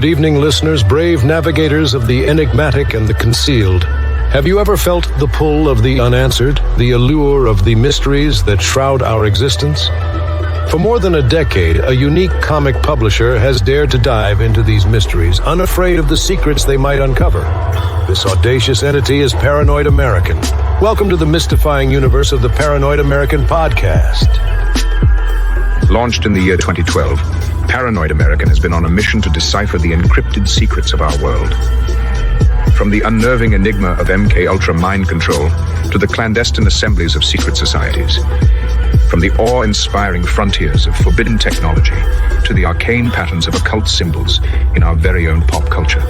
Good evening, listeners, brave navigators of the enigmatic and the concealed. Have you ever felt the pull of the unanswered, the allure of the mysteries that shroud our existence? For more than a decade, a unique comic publisher has dared to dive into these mysteries, unafraid of the secrets they might uncover. This audacious entity is Paranoid American. Welcome to the mystifying universe of the Paranoid American podcast. Launched in the year 2012, Paranoid American has been on a mission to decipher the encrypted secrets of our world. From the unnerving enigma of MK Ultra mind control to the clandestine assemblies of secret societies. From the awe-inspiring frontiers of forbidden technology to the arcane patterns of occult symbols in our very own pop culture.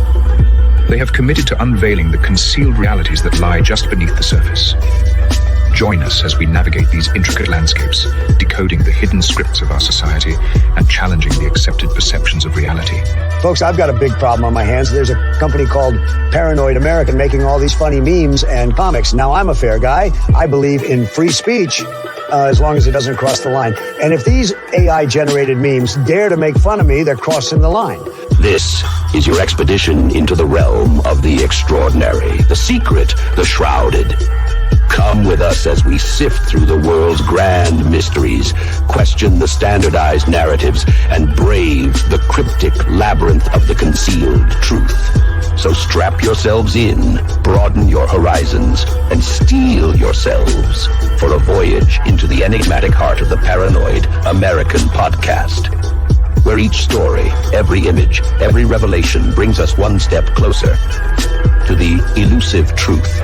They have committed to unveiling the concealed realities that lie just beneath the surface. Join us as we navigate these intricate landscapes, decoding the hidden scripts of our society and challenging the accepted perceptions of reality. Folks, I've got a big problem on my hands. There's a company called Paranoid American making all these funny memes and comics. Now, I'm a fair guy. I believe in free speech, as long as it doesn't cross the line. And if these AI-generated memes dare to make fun of me, they're crossing the line. This is your expedition into the realm of the extraordinary, the secret, the shrouded. Come with us as we sift through the world's grand mysteries, question the standardized narratives, and brave the cryptic labyrinth of the concealed truth. So strap yourselves in, broaden your horizons, and steel yourselves for a voyage into the enigmatic heart of the Paranoid American podcast, where each story, every image, every revelation brings us one step closer to the elusive truth.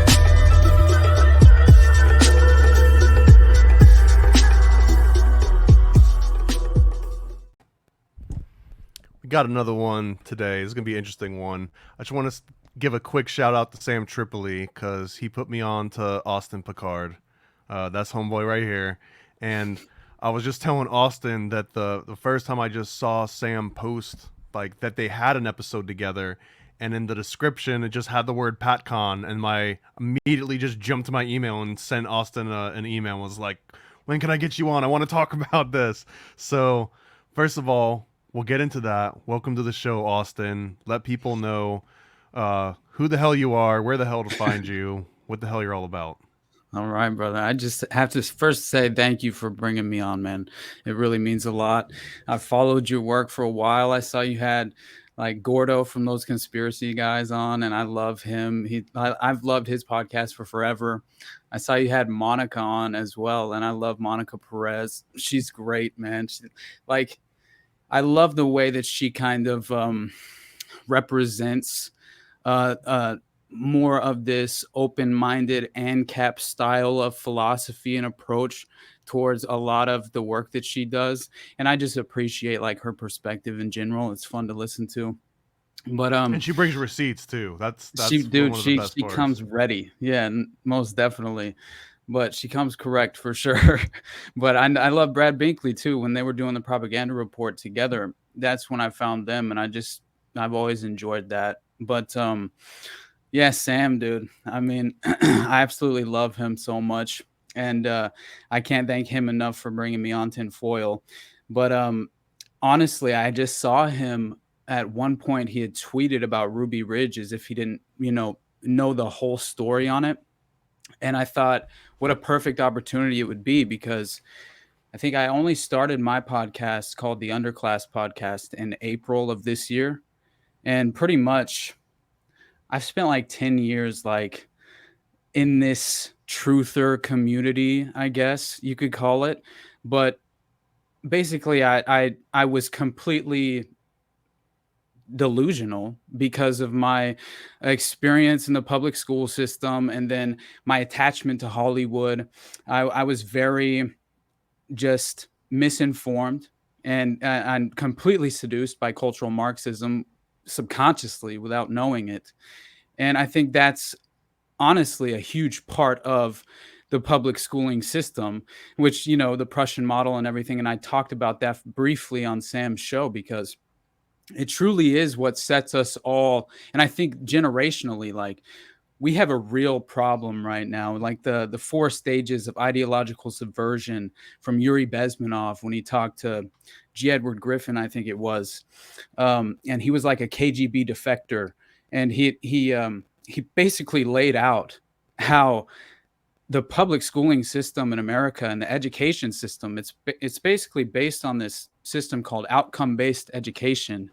Got another one today. It's gonna be an interesting one. I just want to give a quick shout out to Sam Tripoli because he put me on to Austin Peard. That's homeboy right here. And I was just telling Austin that the first time I just saw Sam post like that they had an episode together, and in the description it just had the word PATCON, and my immediately just jumped to my email and sent Austin an email and was like, when can I get you on? I want to talk about this. So first of all, we'll get into that. Welcome to the show, Austin. Let people know who the hell you are, where the hell to find you, what the hell you're all about. All right, brother. I just have to first say thank you for bringing me on, man. It really means a lot. I followed your work for a while. I saw you had like Gordo from those conspiracy guys on, and I love him. I've loved his podcast for forever. I saw you had Monica on as well, and I love Monica Perez. She's great, man. I love the way that she kind of represents more of this open-minded ANCAP style of philosophy and approach towards a lot of the work that she does. And I just appreciate like her perspective in general. It's fun to listen to. But and she brings receipts too. That's she parts. comes ready. Yeah, most definitely. But she comes correct for sure. But I love Brad Binkley too. When they were doing the propaganda report together, that's when I found them, and I've always enjoyed that. But yeah, Sam, dude. I mean, I absolutely love him so much, and I can't thank him enough for bringing me on Tinfoil. But honestly, I just saw him at one point. He had tweeted about Ruby Ridge as if he didn't, know the whole story on it. And I thought, what a perfect opportunity it would be, because I think I only started my podcast called the Underclass podcast in April of this year. And pretty much I've spent like 10 years like in this truther community, I guess you could call it. But basically I was completely delusional because of my experience in the public school system and then my attachment to Hollywood. I was very just misinformed and completely seduced by cultural Marxism subconsciously without knowing it. And I think that's honestly a huge part of the public schooling system, which, the Prussian model and everything. And I talked about that briefly on Sam's show because it truly is what sets us all. And I think generationally, like we have a real problem right now, like the four stages of ideological subversion from Yuri Bezmenov when he talked to G. Edward Griffin, I think it was, and he was like a KGB defector, and he basically laid out how the public schooling system in America and the education system, it's basically based on this system called outcome-based education,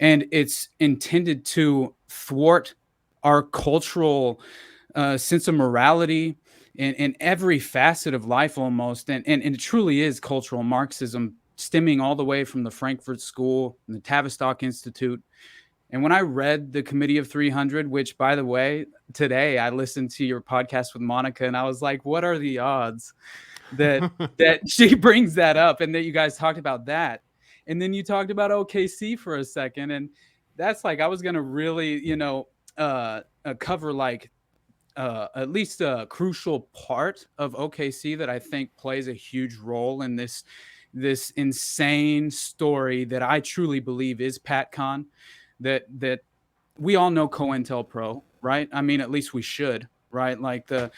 and it's intended to thwart our cultural sense of morality in every facet of life almost. And it truly is cultural Marxism, stemming all the way from the Frankfurt School and the Tavistock Institute. And when I read the Committee of 300, which, by the way, today I listened to your podcast with Monica, and I was like, what are the odds that that she brings that up and that you guys talked about that? And then you talked about OKC for a second, and that's like I was going to really, cover like at least a crucial part of OKC that I think plays a huge role in this insane story that I truly believe is PATCON. That we all know COINTELPRO, right? I mean, at least we should, right? Like the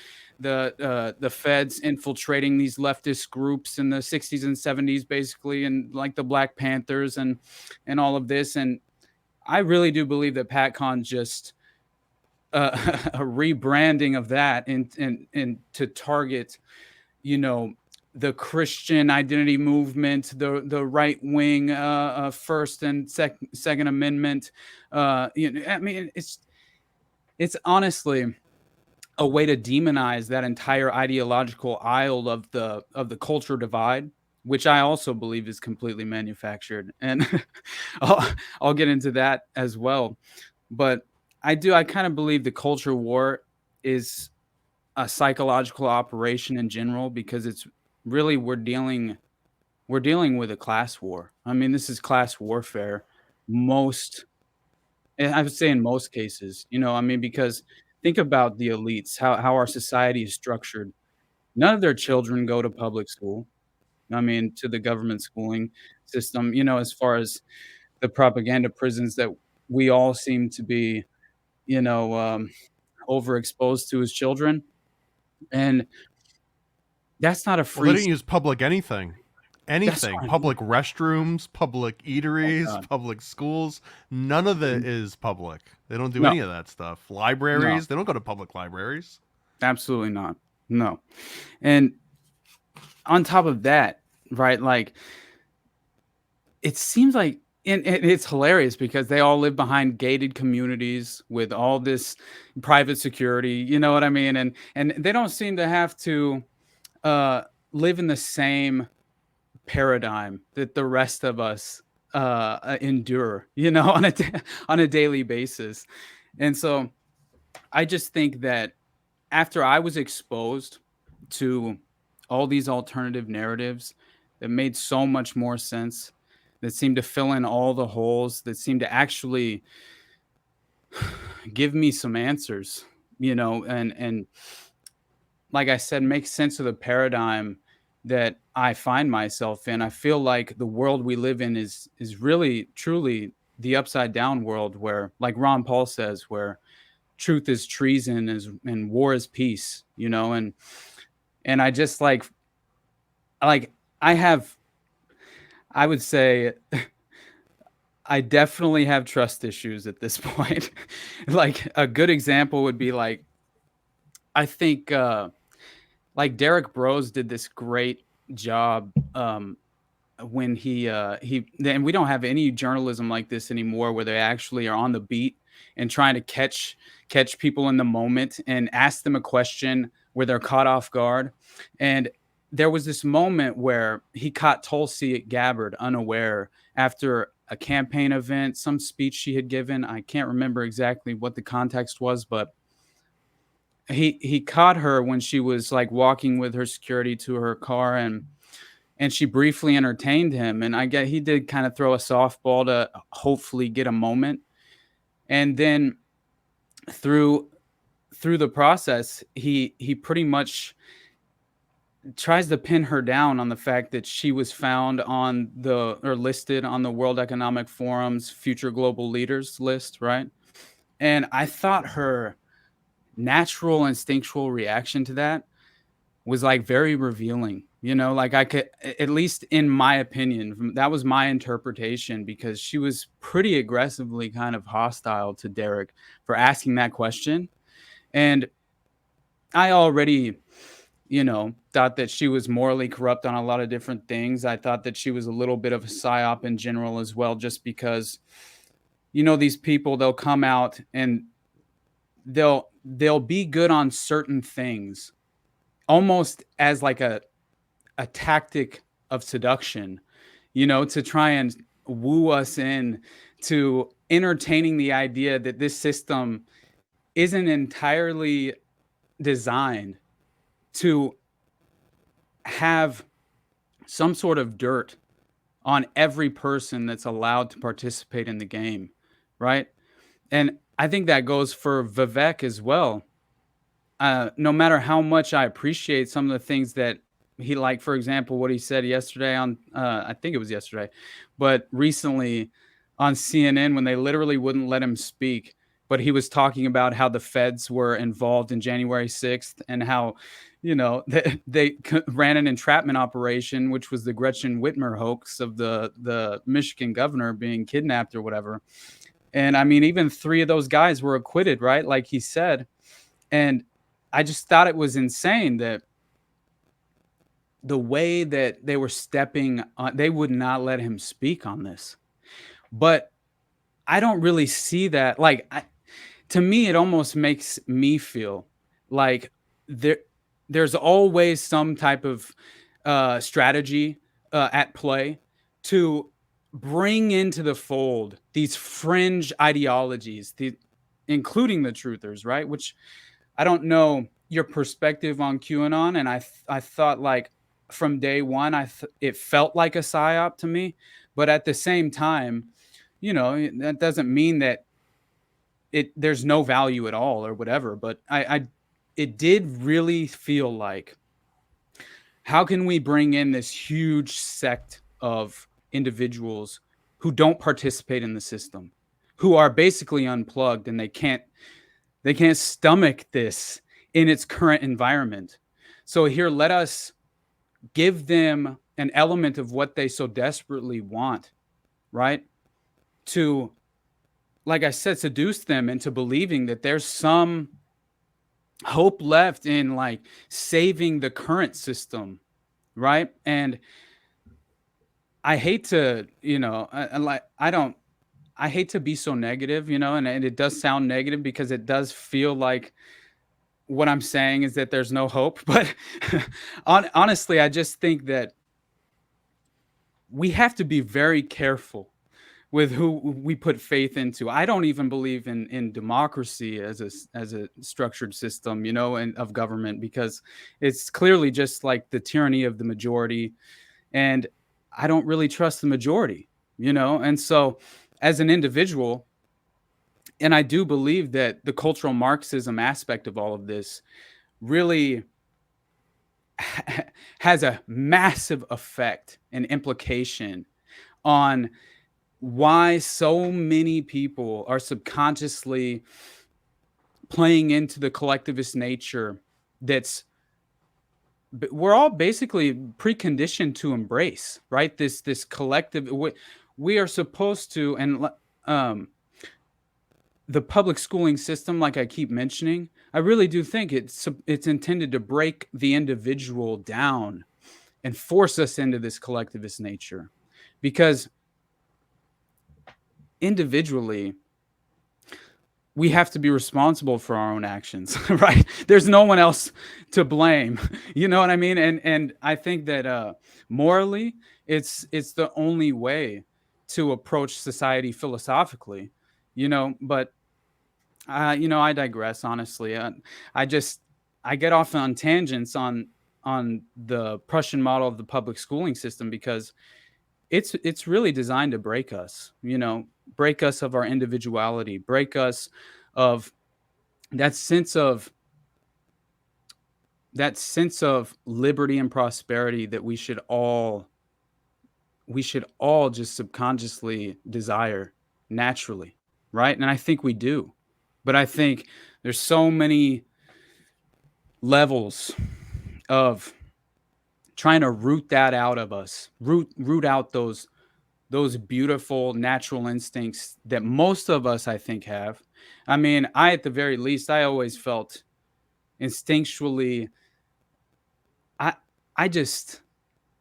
feds infiltrating these leftist groups in the 60s and 70s, basically, and like the Black Panthers and all of this. And I really do believe that PATCON just a rebranding of that and to target, the Christian identity movement, the right wing, First and Second Amendment. I mean, it's honestly a way to demonize that entire ideological aisle of the culture divide, which I also believe is completely manufactured, and I'll get into that as well. But I kind of believe the culture war is a psychological operation in general, because it's really we're dealing with a class war. I mean, this is class warfare. I would say in most cases, I mean, because think about the elites, how our society is structured. None of their children go to public school. I mean, to the government schooling system, as far as the propaganda prisons that we all seem to be, overexposed to as children. And that's not a Well, they free. didn't use public anything. Anything. fine. Public restrooms, public eateries, God. public schools. None of it is public. They don't do No. any of that stuff. Libraries, they don't go to public libraries. Absolutely not. No. And on top of that, right, like it seems like, and it's hilarious because they all live behind gated communities with all this private security, you know what I mean? And they don't seem to have to live in the same paradigm that the rest of us endure, on a daily basis. And so I just think that after I was exposed to all these alternative narratives that made so much more sense, that seemed to fill in all the holes, that seemed to actually give me some answers, and like I said, make sense of the paradigm that I find myself in. I feel like the world we live in is really truly the upside down world, where, like Ron Paul says, where truth is treason and war is peace, and I just like I would say I definitely have trust issues at this point. Like a good example would be like, I think like Derek Bros did this great job when he and we don't have any journalism like this anymore, where they actually are on the beat and trying to catch people in the moment and ask them a question where they're caught off guard. And there was this moment where he caught Tulsi Gabbard unaware after a campaign event, some speech she had given. I can't remember exactly what the context was, but he caught her when she was like walking with her security to her car, and she briefly entertained him. And I get he did kind of throw a softball to hopefully get a moment. And then through the process, he pretty much tries to pin her down on the fact that she was found on listed on the World Economic Forum's future global leaders list, right? And I thought her natural instinctual reaction to that was like very revealing, you know, like I could, at least in my opinion, that was my interpretation, because she was pretty aggressively kind of hostile to Derek for asking that question. And I already, you know, thought that she was morally corrupt on a lot of different things. I thought that she was a little bit of a psyop in general as well, just because, you know, these people, they'll come out and they'll be good on certain things, almost as like a tactic of seduction, you know, to try and woo us in to entertaining the idea that this system isn't entirely designed to have some sort of dirt on every person that's allowed to participate in the game, right? And I think that goes for Vivek as well. No matter how much I appreciate some of the things that he, like, for example, what he said yesterday on, I think it was yesterday, but recently on CNN when they literally wouldn't let him speak, but he was talking about how the feds were involved in January 6th and how, you know, they ran an entrapment operation, which was the Gretchen Whitmer hoax of the Michigan governor being kidnapped or whatever. And I mean, even 3 of those guys were acquitted, right? Like he said. And I just thought it was insane that the way that they were stepping on, they would not let him speak on this. But I don't really see that. Like, to me, it almost makes me feel like there's always some type of strategy at play to bring into the fold these fringe ideologies, including the truthers, right? Which I don't know your perspective on QAnon, and I thought, like, from day one, it felt like a psyop to me, but at the same time, you know, that doesn't mean that there's no value at all or whatever. But it did really feel like, how can we bring in this huge sect of individuals who don't participate in the system, who are basically unplugged, and they can't stomach this in its current environment. So here, let us give them an element of what they so desperately want, right? To, like I said, seduce them into believing that there's some hope left in, like, saving the current system, right? And I hate to, you know, I hate to be so negative, you know, and it does sound negative because it does feel like what I'm saying is that there's no hope. But honestly, I just think that we have to be very careful with who we put faith into. I don't even believe in democracy as a structured system, you know, and of government, because it's clearly just like the tyranny of the majority. And I don't really trust the majority, you know? And so as an individual, and I do believe that the cultural Marxism aspect of all of this really has a massive effect and implication on why so many people are subconsciously playing into the collectivist nature we're all basically preconditioned to embrace, right? This collective, we are supposed to, and the public schooling system, like I keep mentioning, I really do think it's intended to break the individual down and force us into this collectivist nature, because individually we have to be responsible for our own actions, right? There's no one else to blame. You know what I mean? And I think that morally, it's the only way to approach society philosophically, you know. But you know, I digress. Honestly, I get off on tangents on the Prussian model of the public schooling system, because it's really designed to break us, you know, break us of our individuality, break us of that sense of liberty and prosperity that we should all just subconsciously desire naturally, right? And I think we do. But I think There's so many levels of trying to root that out of us, root out those beautiful natural instincts that most of us, I think, have. I mean, at the very least, I always felt instinctually, I I just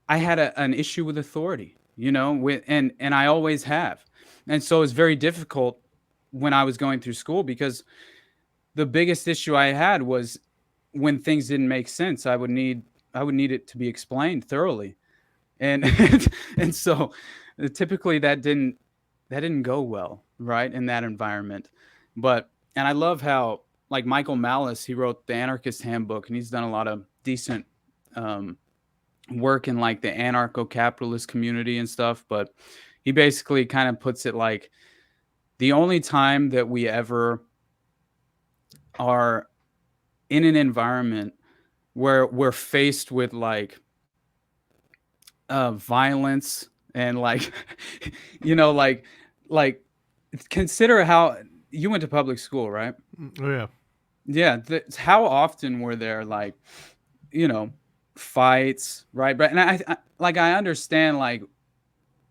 I had an issue with authority, and I always have. And so it's very difficult when I was going through school, because the biggest issue I had was when things didn't make sense, I would need it to be explained thoroughly. And and so typically that didn't go well, right, in that environment. But and I love how, like, Michael Malice, he wrote the Anarchist Handbook, and he's done a lot of decent um, work in, like, the anarcho-capitalist community and stuff. But he basically kind of puts it like, the only time that we ever are in an environment where we're faced with, like, violence and, like, like, like consider how you went to public school, right? Oh yeah. Yeah, how often were there, like, you know fights, right? But and I understand, like,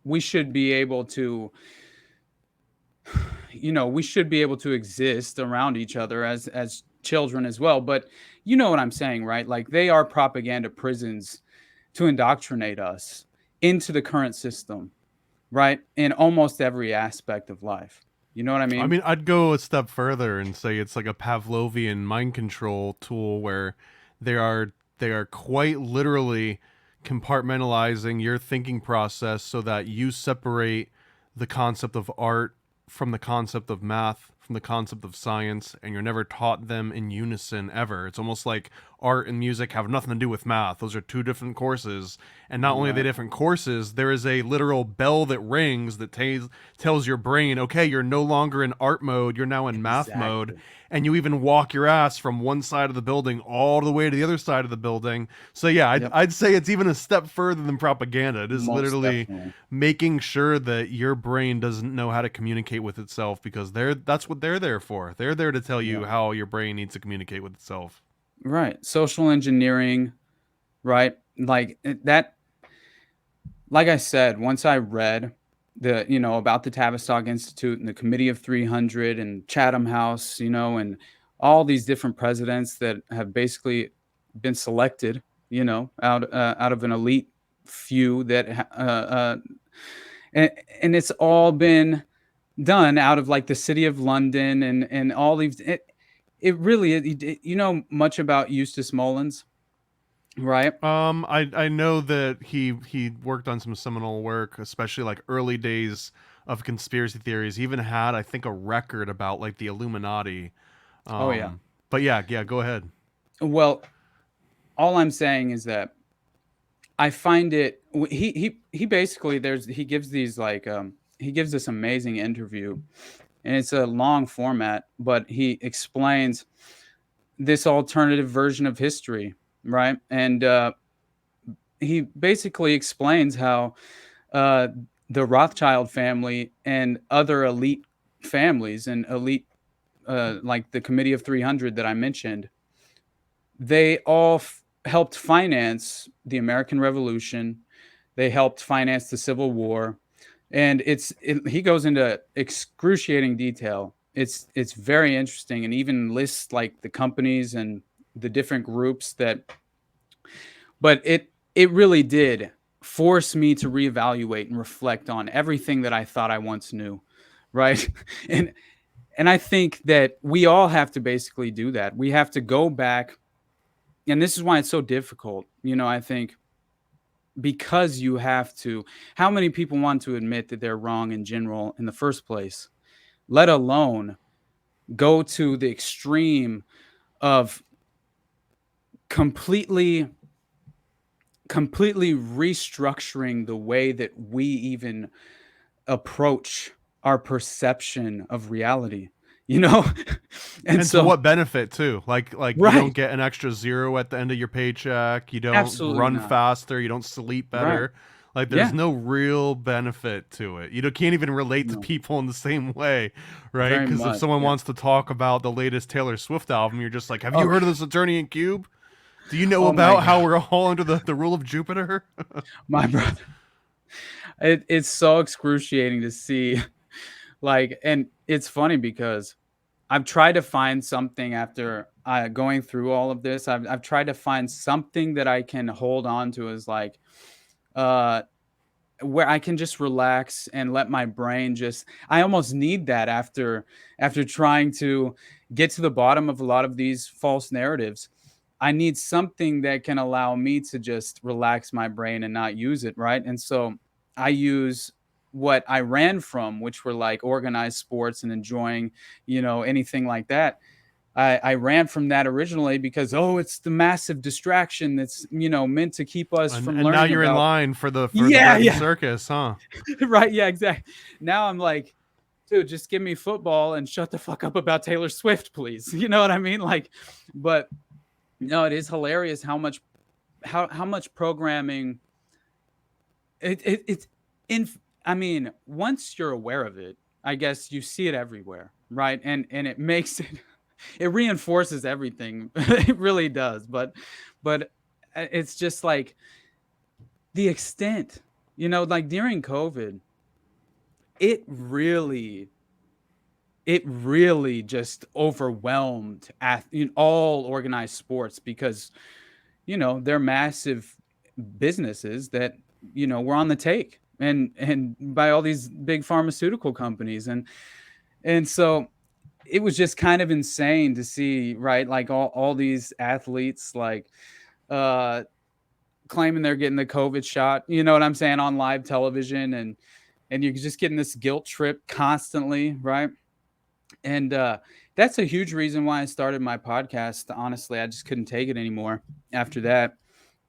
we should be able to we should be able to exist around each other as children as well. But you know what I'm saying, right? Like, they are propaganda prisons to indoctrinate us into the current system, right? In almost every aspect of life. You know what I mean? I mean, I'd go a step further and say it's like a Pavlovian mind control tool where they are quite literally compartmentalizing your thinking process so that you separate the concept of art from the concept of math, from the concept of science, and you're never taught them in unison ever. It's almost like art and music have nothing to do with math. Those are two different courses. And not only are they different courses, there is a literal bell that rings that tells your brain, okay, you're no longer in art mode, you're now in math mode. And you even walk your ass from one side of the building all the way to the other side of the building. So yeah, I'd say it's even a step further than propaganda. It is Most literally definitely. making sure that your brain doesn't know how to communicate with itself, because that's what they're there for. They're there to tell you how your brain needs to communicate with itself. Right. Social engineering, right? Like that, like I said, once I read about the Tavistock Institute and the Committee of 300 and Chatham House, and all these different presidents that have basically been selected, out of an elite few that, and it's all been done out of, like, the city of London and all these. It really, much about Eustace Mullins, right? I know that he worked on some seminal work, especially like early days of conspiracy theories. He even had, I think, a record about like the Illuminati. Oh yeah. But yeah, go ahead. Well, all I'm saying is that I find it. He basically he gives these, like, he gives this amazing interview, and it's a long format, but he explains this alternative version of history, right? And he basically explains how the Rothschild family and other elite families and elite, like the Committee of 300 that I mentioned, they all helped finance the American Revolution. They helped finance the Civil War. And he goes into excruciating detail. It's very interesting, and even lists, like, the companies and the different groups but it really did force me to reevaluate and reflect on everything that I thought I once knew, right? And I think that we all have to basically do that. We have to go back, and this is why it's so difficult, I think, because you have to. How many people want to admit that they're wrong in general in the first place, let alone go to the extreme of completely restructuring the way that we even approach our perception of reality, and to what benefit too? Like Right. You don't get an extra zero at the end of your paycheck. You don't Absolutely run not. faster. You don't sleep better. Like there's Yeah. no real benefit to it. You can't even relate to No. people in the same way, right? Very Because if much, someone yeah. wants to talk about the latest Taylor Swift album, you're just like, have you Oh, heard of this Attorney in Cube? Do you know oh my about how God, we're all under the rule of Jupiter? my brother. It's so excruciating to see, like, and it's funny because I've tried to find something after going through all of this. I've tried to find something that I can hold on to as like, uh, where I can just relax and let my brain just. I almost need that after trying to get to the bottom of a lot of these false narratives. I need something that can allow me to just relax my brain and not use it, right? And so I use what I ran from, which were like organized sports and enjoying, anything like that. I ran from that originally because, oh, it's the massive distraction that's, meant to keep us from And now learning you're in about. line for the Yeah, bread and yeah. circus, huh? Right, yeah, exactly. Now I'm like, dude, just give me football and shut the fuck up about Taylor Swift, please. You know what I mean? Like, but no, it is hilarious how much programming it's in. I mean, once you're aware of it, I guess you see it everywhere, right? And it makes it it reinforces everything. It really does. But it's just like the extent, like during COVID, it really it really just overwhelmed all organized sports because they're massive businesses that were on the take and by all these big pharmaceutical companies and so it was just kind of insane to see, right, like all these athletes like uh claiming they're getting the COVID shot, you know what I'm saying, on live television and you're just getting this guilt trip constantly, right? And that's a huge reason why I started my podcast. Honestly, I just couldn't take it anymore after that.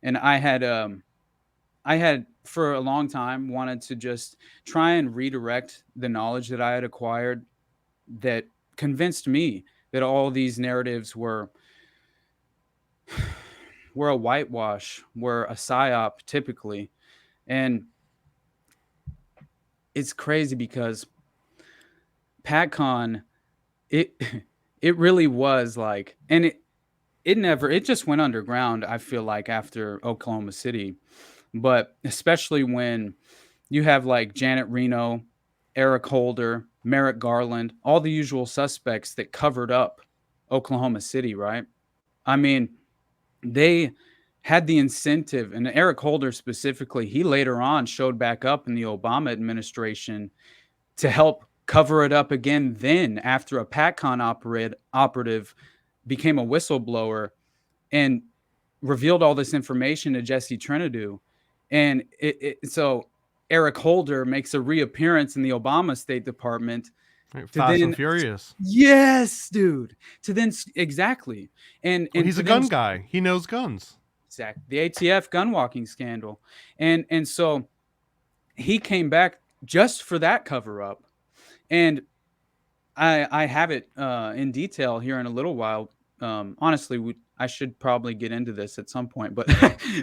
And I had for a long time wanted to just try and redirect the knowledge that I had acquired that convinced me that all these narratives were a whitewash, were a psyop typically. And it's crazy because PatCon, it it really was like, and it just went underground, I feel like, after Oklahoma City. But especially when you have like Janet Reno, Eric Holder, Merrick Garland, all the usual suspects that covered up Oklahoma City, right? I mean, they had the incentive, and Eric Holder specifically, he later on showed back up in the Obama administration to help cover it up again then after a PatCon operative became a whistleblower and revealed all this information to Jesse Trinidad. And so Eric Holder makes a reappearance in the Obama State Department Right, to Fast and then, Furious. yes, dude, to then exactly. Well, And he's to a then gun guy. He knows guns. the ATF gun walking scandal. And so he came back just for that cover up. And I have it in detail here in a little while. Honestly, I should probably get into this at some point, but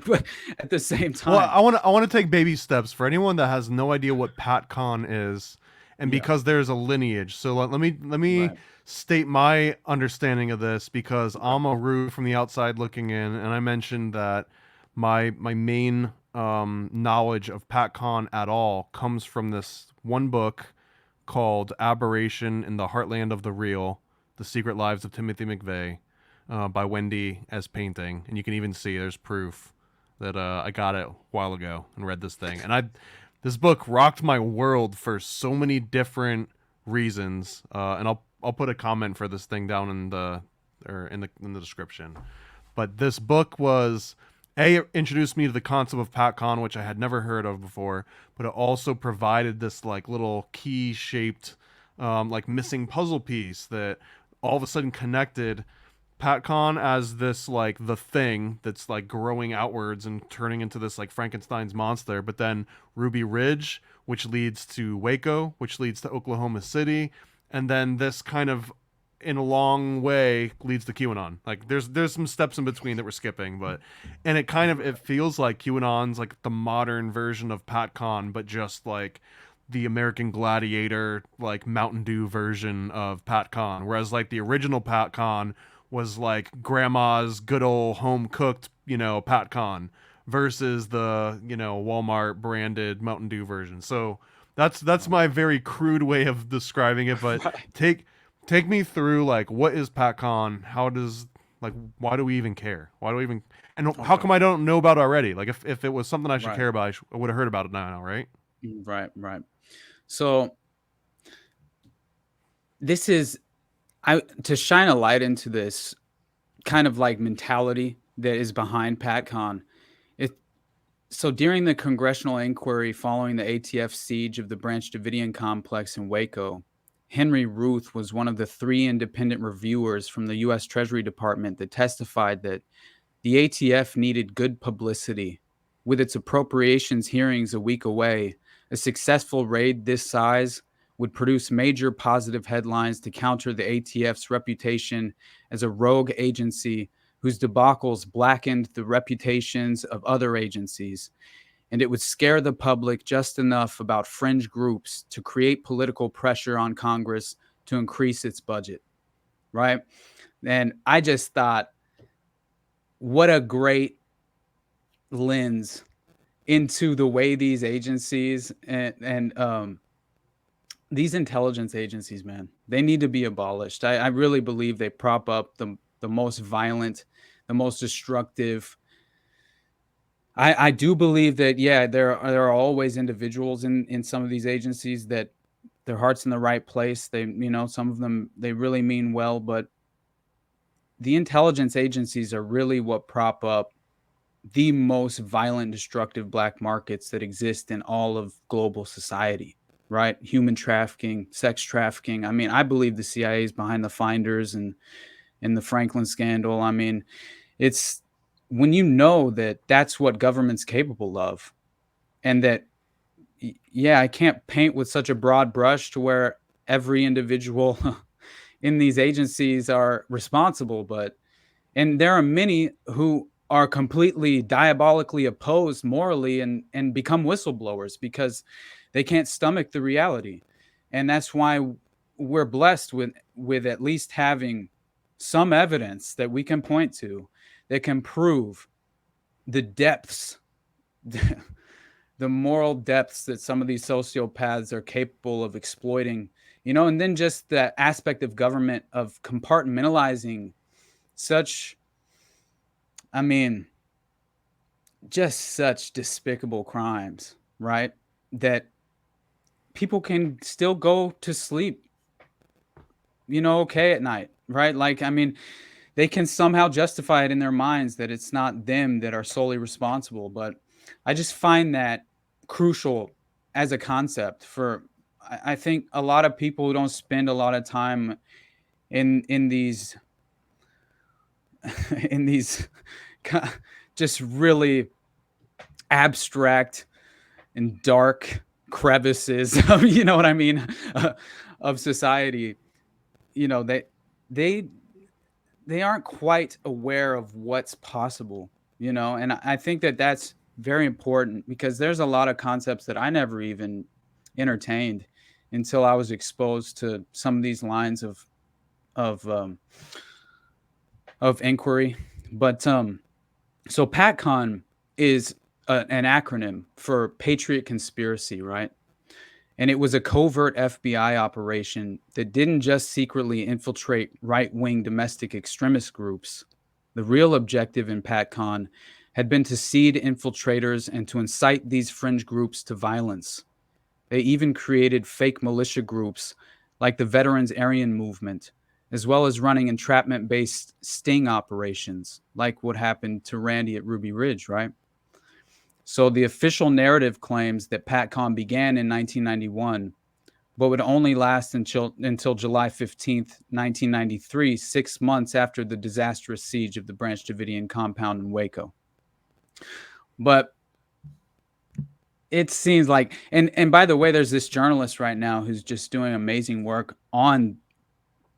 but at the same Well, time, I want to take baby steps for anyone that has no idea what PatCon is, and yeah, because there's a lineage. So let me right, state my understanding of this because I'm a Rube from the outside looking in, and I mentioned that my main knowledge of PatCon at all comes from this one book called Aberration in the Heartland of the Real: The Secret Lives of Timothy McVeigh, by Wendy S. Painting. And you can even see there's proof that I got it a while ago and read this thing. And this book rocked my world for so many different reasons. And I'll put a comment for this thing down in the description. But this book was introduced me to the concept of PatCon, which I had never heard of before, but it also provided this like little key shaped like missing puzzle piece that all of a sudden connected PatCon as this like the thing that's like growing outwards and turning into this like Frankenstein's monster, but then Ruby Ridge, which leads to Waco, which leads to Oklahoma City, and then this kind of in a long way leads to QAnon. Like there's some steps in between that we're skipping, but and it feels like QAnon's like the modern version of PATCON, but just like the American Gladiator, like Mountain Dew version of PATCON, whereas like the original PATCON was like grandma's good old home cooked, PATCON versus the, Walmart branded Mountain Dew version. So that's my very crude way of describing it, but take me through like what is PATCON? How does like why do we even care? Why do we even how come I don't know about it already? Like if it was something I should care about, I would have heard about it now, right? Right. So this is to shine a light into this kind of like mentality that is behind PATCON. So during the congressional inquiry following the ATF siege of the Branch Davidian complex in Waco, Henry Ruth was one of the 3 independent reviewers from the U.S. Treasury Department that testified that the ATF needed good publicity. With its appropriations hearings a week away, a successful raid this size would produce major positive headlines to counter the ATF's reputation as a rogue agency whose debacles blackened the reputations of other agencies. And it would scare the public just enough about fringe groups to create political pressure on Congress to increase its budget, right? And I just thought, what a great lens into the way these agencies and these intelligence agencies, man, they need to be abolished. I really believe they prop up the most violent, the most destructive. I do believe that, yeah, there are always individuals in some of these agencies that their heart's in the right place. They, some of them, they really mean well, but the intelligence agencies are really what prop up the most violent, destructive black markets that exist in all of global society, right? Human trafficking, sex trafficking. I mean, I believe the CIA is behind the Finders and the Franklin scandal. I mean, it's when you know that that's what government's capable of, and that, yeah, I can't paint with such a broad brush to where every individual in these agencies are responsible, and there are many who are completely diabolically opposed morally and become whistleblowers because they can't stomach the reality. And that's why we're blessed with at least having some evidence that we can point to that can prove the depths, the moral depths that some of these sociopaths are capable of exploiting, and then just the aspect of government of compartmentalizing such, I mean, just such despicable crimes, right? That people can still go to sleep, okay at night, right? Like, I mean, they can somehow justify it in their minds that it's not them that are solely responsible. But I just find that crucial as a concept for, I think, a lot of people who don't spend a lot of time in these in these just really abstract and dark crevices of, what I mean, of society, they aren't quite aware of what's possible, and I think that that's very important because there's a lot of concepts that I never even entertained until I was exposed to some of these lines of inquiry. But so PATCON is an acronym for Patriot Conspiracy, right? And it was a covert FBI operation that didn't just secretly infiltrate right-wing domestic extremist groups. The real objective in PATCON had been to seed infiltrators and to incite these fringe groups to violence. They even created fake militia groups like the Veterans Aryan Movement, as well as running entrapment-based sting operations, like what happened to Randy at Ruby Ridge, right? So the official narrative claims that PATCON began in 1991, but would only last until July 15th, 1993, 6 months after the disastrous siege of the Branch Davidian compound in Waco. But it seems like, and by the way, there's this journalist right now who's just doing amazing work on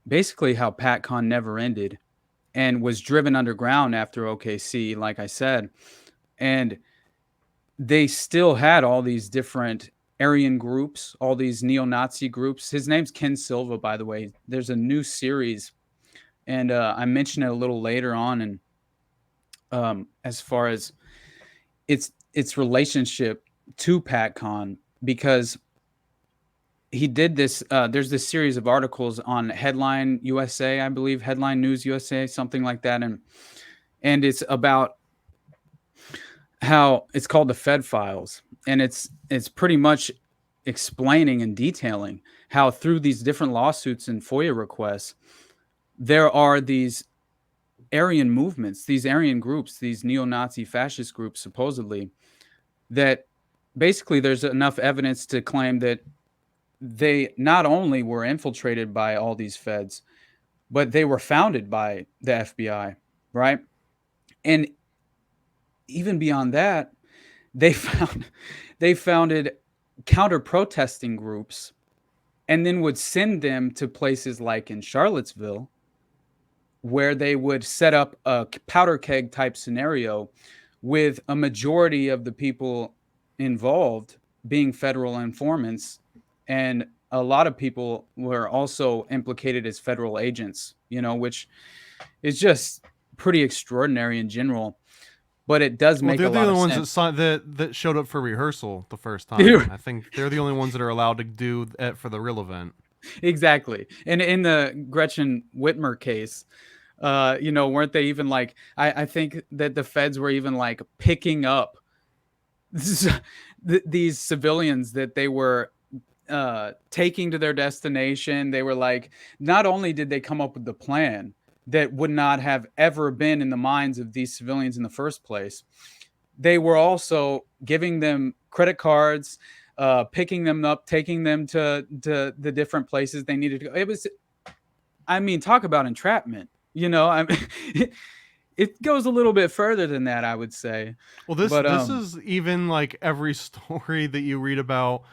basically how PATCON never ended and was driven underground after OKC, like I said. And they still had all these different Aryan groups, all these neo-Nazi groups. His name's Ken Silva, by the way. There's a new series, and I mentioned it a little later on, and as far as its relationship to PATCON, because he did this. There's this series of articles on Headline USA, I believe, Headline News USA, something like that, and it's about how it's called the Fed Files, and it's pretty much explaining and detailing how through these different lawsuits and FOIA requests, there are these Aryan movements, these Aryan groups, these neo-Nazi fascist groups, supposedly, that basically there's enough evidence to claim that they not only were infiltrated by all these feds, but they were founded by the FBI, right? And even beyond that, they founded counter-protesting groups and then would send them to places like in Charlottesville, where they would set up a powder keg type scenario with a majority of the people involved being federal informants, and a lot of people were also implicated as federal agents, which is just pretty extraordinary in general. But it does make a lot of sense. They're the only ones that showed up for rehearsal the first time. I think they're the only ones that are allowed to do it for the real event. Exactly. And in the Gretchen Whitmer case, weren't they even like, I think that the feds were even like picking up these civilians that they were taking to their destination. They were like, not only did they come up with the plan that would not have ever been in the minds of these civilians in the first place, they were also giving them credit cards, picking them up, taking them to the different places they needed to go. It was, talk about entrapment. It goes a little bit further than that, I would say. Well, this is even like every story that you read about,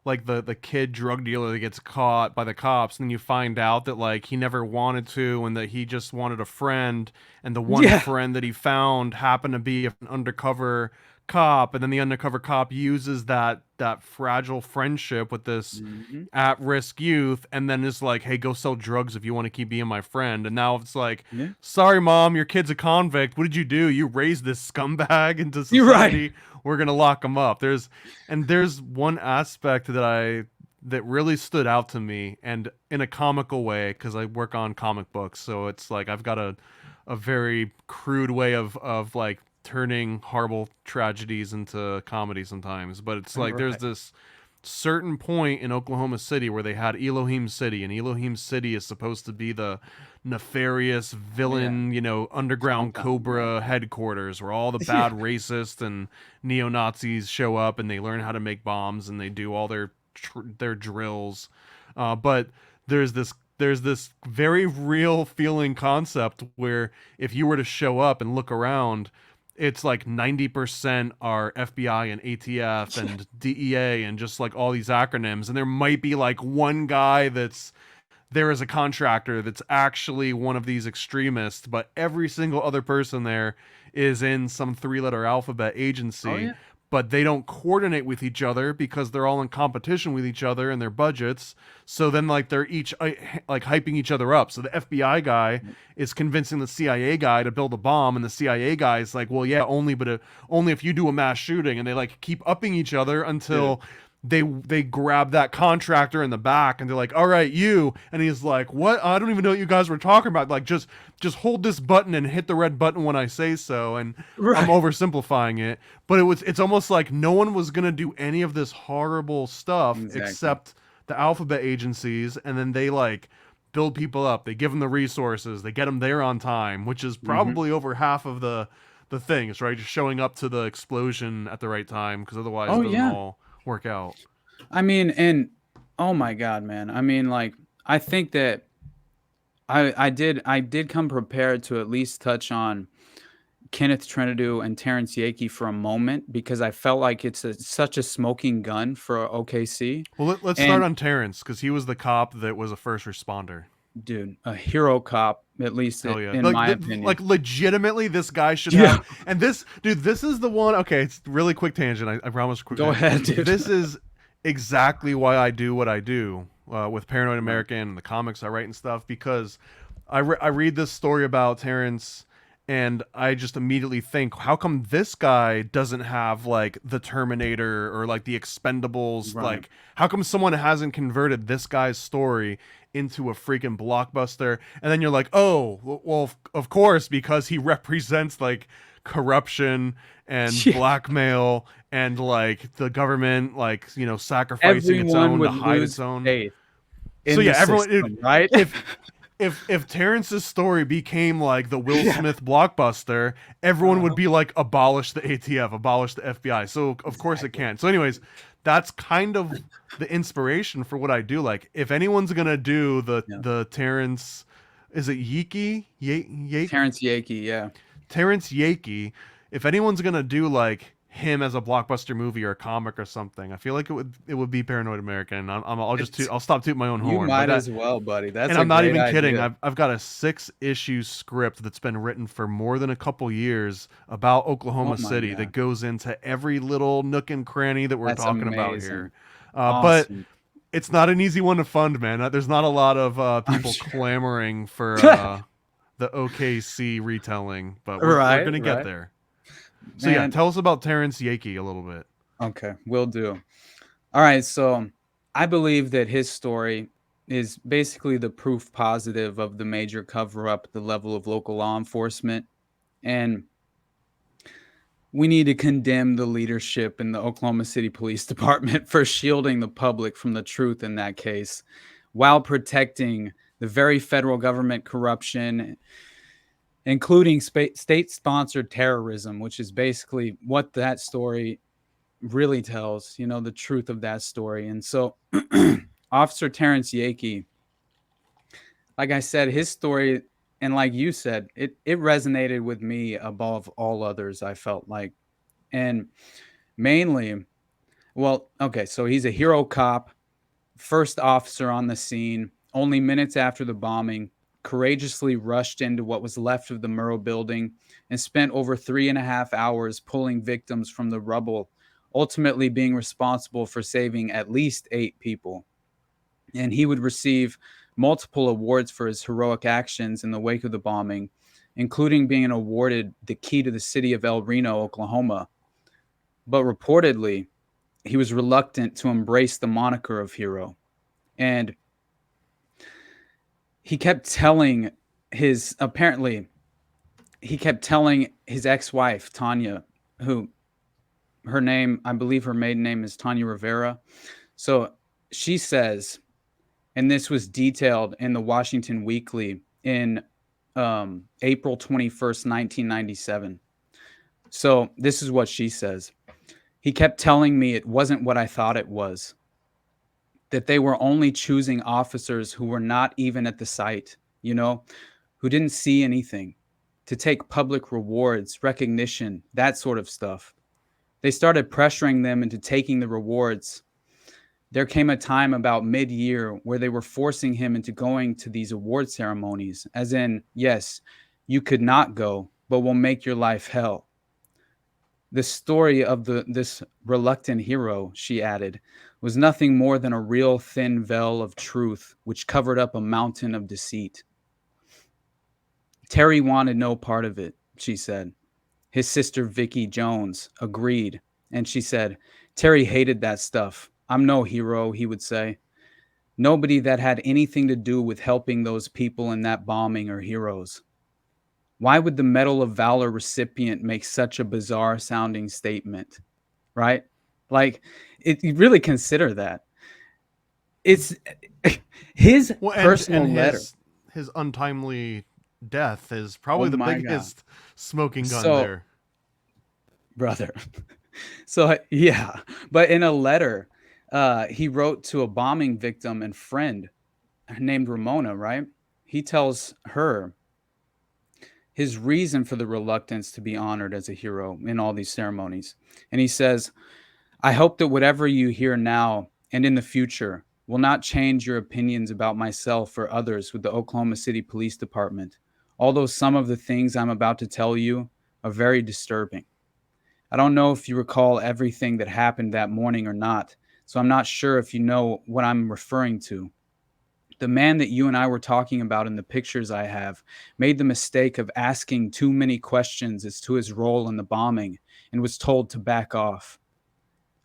like the kid drug dealer that gets caught by the cops, and then you find out that like he never wanted to, and that he just wanted a friend, and the one friend that he found happened to be an undercover cop, and then the undercover cop uses that fragile friendship with this at-risk youth, and then is like, hey, go sell drugs if you want to keep being my friend. And now it's like, sorry mom, your kid's a convict, what did you do? You raised this scumbag into society. You're right. We're gonna lock him up. There's one aspect that really stood out to me, and in a comical way, because I work on comic books, so it's like I've got a very crude way of like turning horrible tragedies into comedy sometimes. But it's like there's this certain point in Oklahoma City where they had Elohim City, and Elohim City is supposed to be the nefarious villain, underground Cobra headquarters, where all the bad racists and neo-Nazis show up and they learn how to make bombs and they do all their drills. But there's this very real feeling concept where if you were to show up and look around, it's like 90% are FBI and ATF and DEA and just like all these acronyms. And there might be like one guy that's there as a contractor that's actually one of these extremists, but every single other person there is in some 3-letter alphabet agency. But they don't coordinate with each other because they're all in competition with each other and their budgets. So then like they're each like hyping each other up. So the FBI guy is convincing the CIA guy to build a bomb, and the CIA guy is like, well, yeah, only if you do a mass shooting. And they like keep upping each other until they grab that contractor in the back and they're like, all right, you. And he's like, what? I don't even know what you guys were talking about. Like, just hold this button and hit the red button when I say so. And I'm oversimplifying it, but it's almost like no one was going to do any of this horrible stuff except the alphabet agencies. And then they like build people up. They give them the resources. They get them there on time, which is probably over half of the things, right? Just showing up to the explosion at the right time. Cause otherwise it doesn't all work out. And oh my God, man. Like, I think that I did come prepared to at least touch on Kenneth Trinidad and Terrence Yeakey for a moment, because I felt like it's such a smoking gun for OKC. Well, let's start on Terrence, because he was the cop that was a first responder. dude, a hero cop, at least Hell yeah. in my opinion. Like legitimately this guy should Yeah. have, and this dude, this is the one. Okay, it's really quick tangent. I promise. Quick Go tangent. ahead, dude. This is exactly why I do what I do with Paranoid American and the comics I write and stuff, because I read this story about Terrence and I just immediately think, how come this guy doesn't have like the Terminator or like the Expendables? Right. Like, how come someone hasn't converted this guy's story into a freaking blockbuster? And then you're like, oh, well, of course, because he represents like corruption and Yeah. blackmail and like the government, like, you know, sacrificing its own to hide its own. Faith So in yeah, the everyone, system, right? if Terrence's story became like the Will Smith blockbuster, everyone would be like, abolish the ATF, abolish the FBI. So of course it can't. So anyways, that's kind of the inspiration for what I do. Like, if anyone's gonna do the Terrence, is it Yeakey? Terrence Yeakey, yeah. Terrence Yeakey. If anyone's gonna do like him as a blockbuster movie or a comic or something, I feel like it would be Paranoid American. I'll stop tooting my own horn. You might as well, buddy. That's and I'm not great even kidding. idea. I've got a 6-issue script that's been written for more than a couple years about Oklahoma Oh my City God. that goes into every little nook and cranny that we're That's talking about amazing. here. Awesome. But it's not an easy one to fund, man. There's not a lot of people sure. clamoring for the OKC retelling, but we're going to get there. So yeah, Man. tell us about Terrence Yeakey a little bit. Okay, will do. All right, so I believe that his story is basically the proof positive of the major cover-up at the level of local law enforcement, and we need to condemn the leadership in the Oklahoma City Police Department for shielding the public from the truth in that case, while protecting the very federal government corruption, including state-sponsored terrorism, which is basically what that story really tells, you know, the truth of that story. And so Officer Terrence Yeakey, like I said, his story, and like you said, it resonated with me above all others, I felt like. And mainly, well, okay, so he's a hero cop, first officer on the scene, only minutes after the bombing, courageously rushed into what was left of the Murrow building and spent over 3.5 hours pulling victims from the rubble, ultimately being responsible for saving at least 8 people. And he would receive multiple awards for his heroic actions in the wake of the bombing, including being awarded the key to the city of El Reno, Oklahoma. But reportedly, he was reluctant to embrace the moniker of hero. And he kept telling his ex-wife, Tanya, who her name, I believe her maiden name is Tanya Rivera. So she says, and this was detailed in the Washington Weekly in April 21st, 1997. So this is what she says. He kept telling me it wasn't what I thought it was, that they were only choosing officers who were not even at the site, you know, who didn't see anything, to take public rewards, recognition, that sort of stuff. They started pressuring them into taking the rewards. There came a time about mid-year where they were forcing him into going to these award ceremonies, as in, yes, you could not go, but we'll make your life hell. The story of this reluctant hero, she added, was nothing more than a real thin veil of truth which covered up a mountain of deceit. Terry wanted no part of it, she said. His sister, Vicky Jones, agreed, and she said, Terry hated that stuff. I'm no hero, he would say. Nobody that had anything to do with helping those people in that bombing are heroes. Why would the Medal of Valor recipient make such a bizarre sounding statement? Right? Like, you really consider that. It's his personal letter. His untimely death is probably the biggest smoking gun there. Brother. So, yeah. But in a letter, he wrote to a bombing victim and friend named Ramona, right? He tells her his reason for the reluctance to be honored as a hero in all these ceremonies. And he says, I hope that whatever you hear now and in the future will not change your opinions about myself or others with the Oklahoma City Police Department, although some of the things I'm about to tell you are very disturbing. I don't know if you recall everything that happened that morning or not, so I'm not sure if you know what I'm referring to. The man that you and I were talking about in the pictures I have made the mistake of asking too many questions as to his role in the bombing and was told to back off.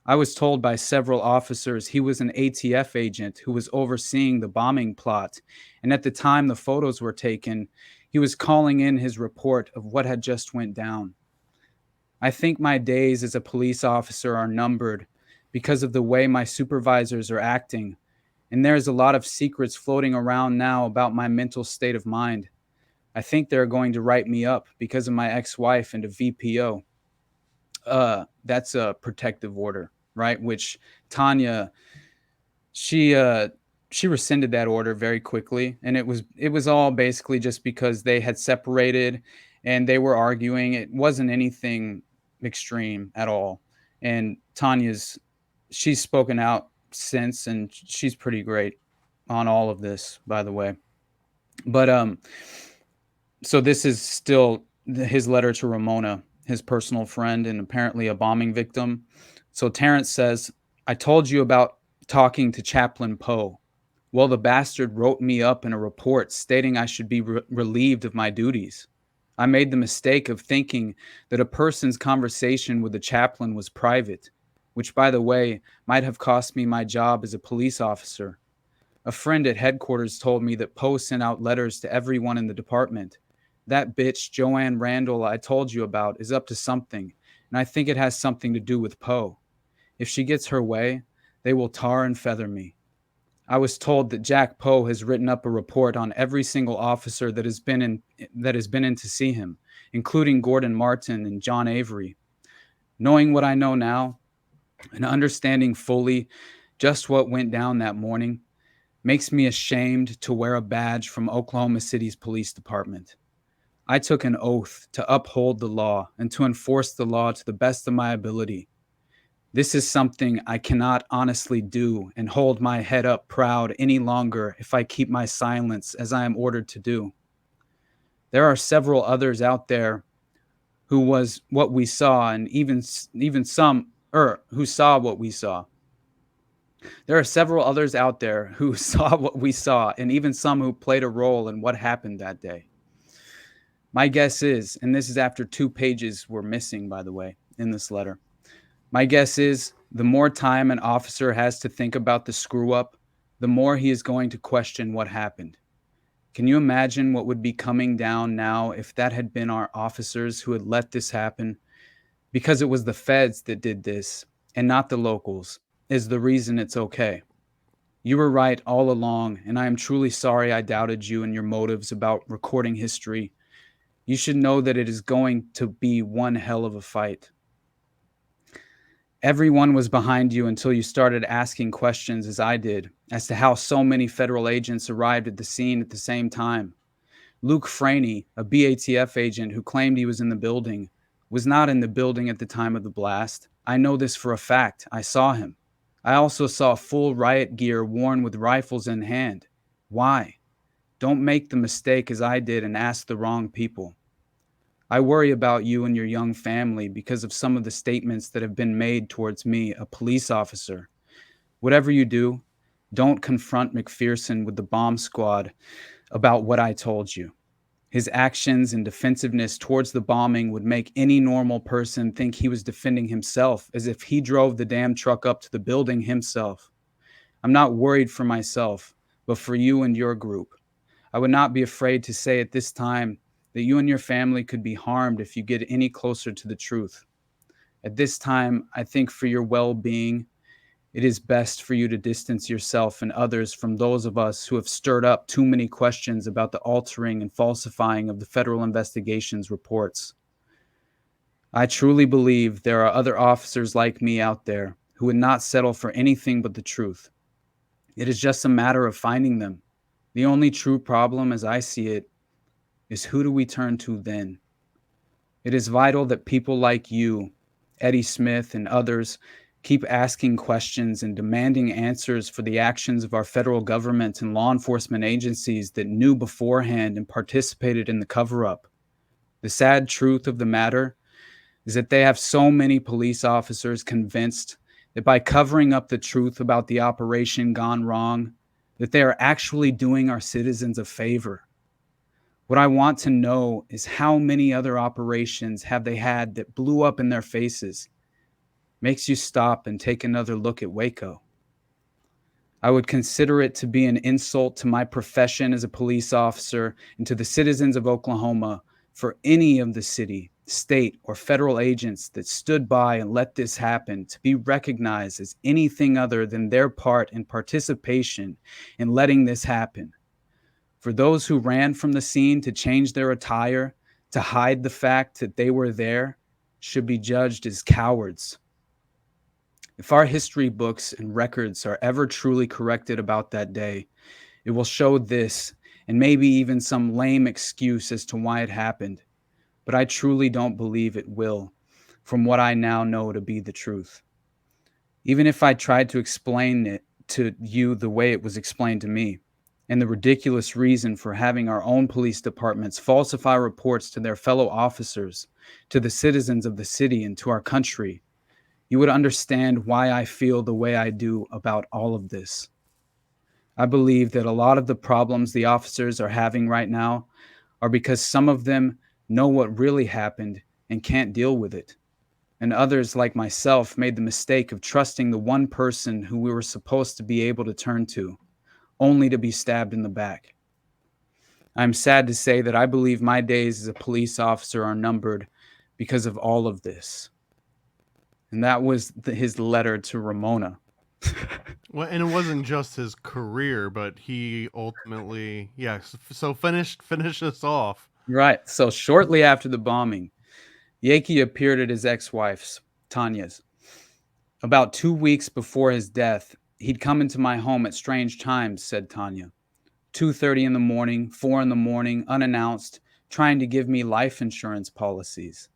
I was told by several officers he was an ATF agent who was overseeing the bombing plot, and at the time the photos were taken, he was calling in his report of what had just went down. I think my days as a police officer are numbered because of the way my supervisors are acting, and there's a lot of secrets floating around now about my mental state of mind. I think they're going to write me up because of my ex-wife and a VPO. That's a protective order, right? Which Tanya, she rescinded that order very quickly, and it was all basically just because they had separated and they were arguing. It wasn't anything extreme at all. And she's spoken out since, and she's pretty great on all of this, by the way. But so this is still his letter to Ramona, his personal friend and apparently a bombing victim. So Terrence says, I told you about talking to Chaplain Poe. Well, the bastard wrote me up in a report stating I should be relieved of my duties. I made the mistake of thinking that a person's conversation with the chaplain was private, which, by the way, might have cost me my job as a police officer. A friend at headquarters told me that Poe sent out letters to everyone in the department. That bitch, Joanne Randall, I told you about, is up to something, and I think it has something to do with Poe. If she gets her way, they will tar and feather me. I was told that Jack Poe has written up a report on every single officer that has been in to see him, including Gordon Martin and John Avery. Knowing what I know now and understanding fully just what went down that morning makes me ashamed to wear a badge from Oklahoma City's police department. I took an oath to uphold the law and to enforce the law to the best of my ability. This is something I cannot honestly do and hold my head up proud any longer if I keep my silence as I am ordered to do. There are several others out there who was what we saw, and even some who saw what we saw. There are several others out there who saw what we saw, and even some who played a role in what happened that day. My guess is, and this is after 2 pages were missing, by the way, in this letter. My guess is the more time an officer has to think about the screw-up, the more he is going to question what happened. Can you imagine what would be coming down now if that had been our officers who had let this happen? Because it was the feds that did this, and not the locals, is the reason it's okay. You were right all along, and I am truly sorry I doubted you and your motives about recording history. You should know that it is going to be one hell of a fight. Everyone was behind you until you started asking questions, as I did, as to how so many federal agents arrived at the scene at the same time. Luke Franey, a BATF agent who claimed he was in the building, was not in the building at the time of the blast. I know this for a fact. I saw him. I also saw full riot gear worn with rifles in hand. Why? Don't make the mistake as I did and ask the wrong people. I worry about you and your young family because of some of the statements that have been made towards me, a police officer. Whatever you do, don't confront McPherson with the bomb squad about what I told you. His actions and defensiveness towards the bombing would make any normal person think he was defending himself, as if he drove the damn truck up to the building himself. I'm not worried for myself, but for you and your group. I would not be afraid to say at this time that you and your family could be harmed if you get any closer to the truth. At this time, I think for your well-being, it is best for you to distance yourself and others from those of us who have stirred up too many questions about the altering and falsifying of the federal investigations reports. I truly believe there are other officers like me out there who would not settle for anything but the truth. It is just a matter of finding them. The only true problem, as I see it, is who do we turn to then? It is vital that people like you, Eddie Smith, and others keep asking questions and demanding answers for the actions of our federal government and law enforcement agencies that knew beforehand and participated in the cover-up. The sad truth of the matter is that they have so many police officers convinced that by covering up the truth about the operation gone wrong, that they are actually doing our citizens a favor. What I want to know is how many other operations have they had that blew up in their faces? Makes you stop and take another look at Waco. I would consider it to be an insult to my profession as a police officer and to the citizens of Oklahoma for any of the city, state, or federal agents that stood by and let this happen to be recognized as anything other than their part and participation in letting this happen. For those who ran from the scene to change their attire, to hide the fact that they were there, should be judged as cowards. If our history books and records are ever truly corrected about that day, it will show this and maybe even some lame excuse as to why it happened. But I truly don't believe it will, from what I now know to be the truth. Even if I tried to explain it to you the way it was explained to me, and the ridiculous reason for having our own police departments falsify reports to their fellow officers, to the citizens of the city, and to our country, you would understand why I feel the way I do about all of this. I believe that a lot of the problems the officers are having right now are because some of them know what really happened and can't deal with it. And others, like myself, made the mistake of trusting the one person who we were supposed to be able to turn to, only to be stabbed in the back. I'm sad to say that I believe my days as a police officer are numbered because of all of this. And that was his letter to Ramona. Well, and it wasn't just his career, but he ultimately, so finish us off. Right. So shortly after the bombing, Yeakey appeared at his ex-wife's, Tanya's. About 2 weeks before his death, he'd come into my home at strange times, said Tanya. 2:30 in the morning, 4 in the morning, unannounced, trying to give me life insurance policies.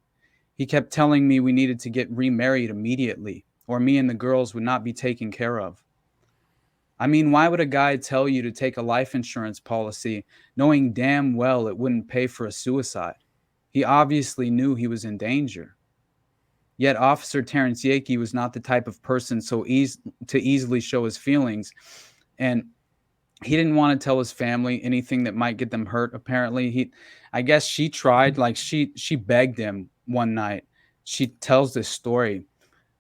He kept telling me we needed to get remarried immediately, or me and the girls would not be taken care of. I mean, why would a guy tell you to take a life insurance policy knowing damn well it wouldn't pay for a suicide? He obviously knew he was in danger. Yet Officer Terrence Yeakey was not the type of person to easily show his feelings, and he didn't want to tell his family anything that might get them hurt. Apparently, I guess she tried, like she begged him one night. She tells this story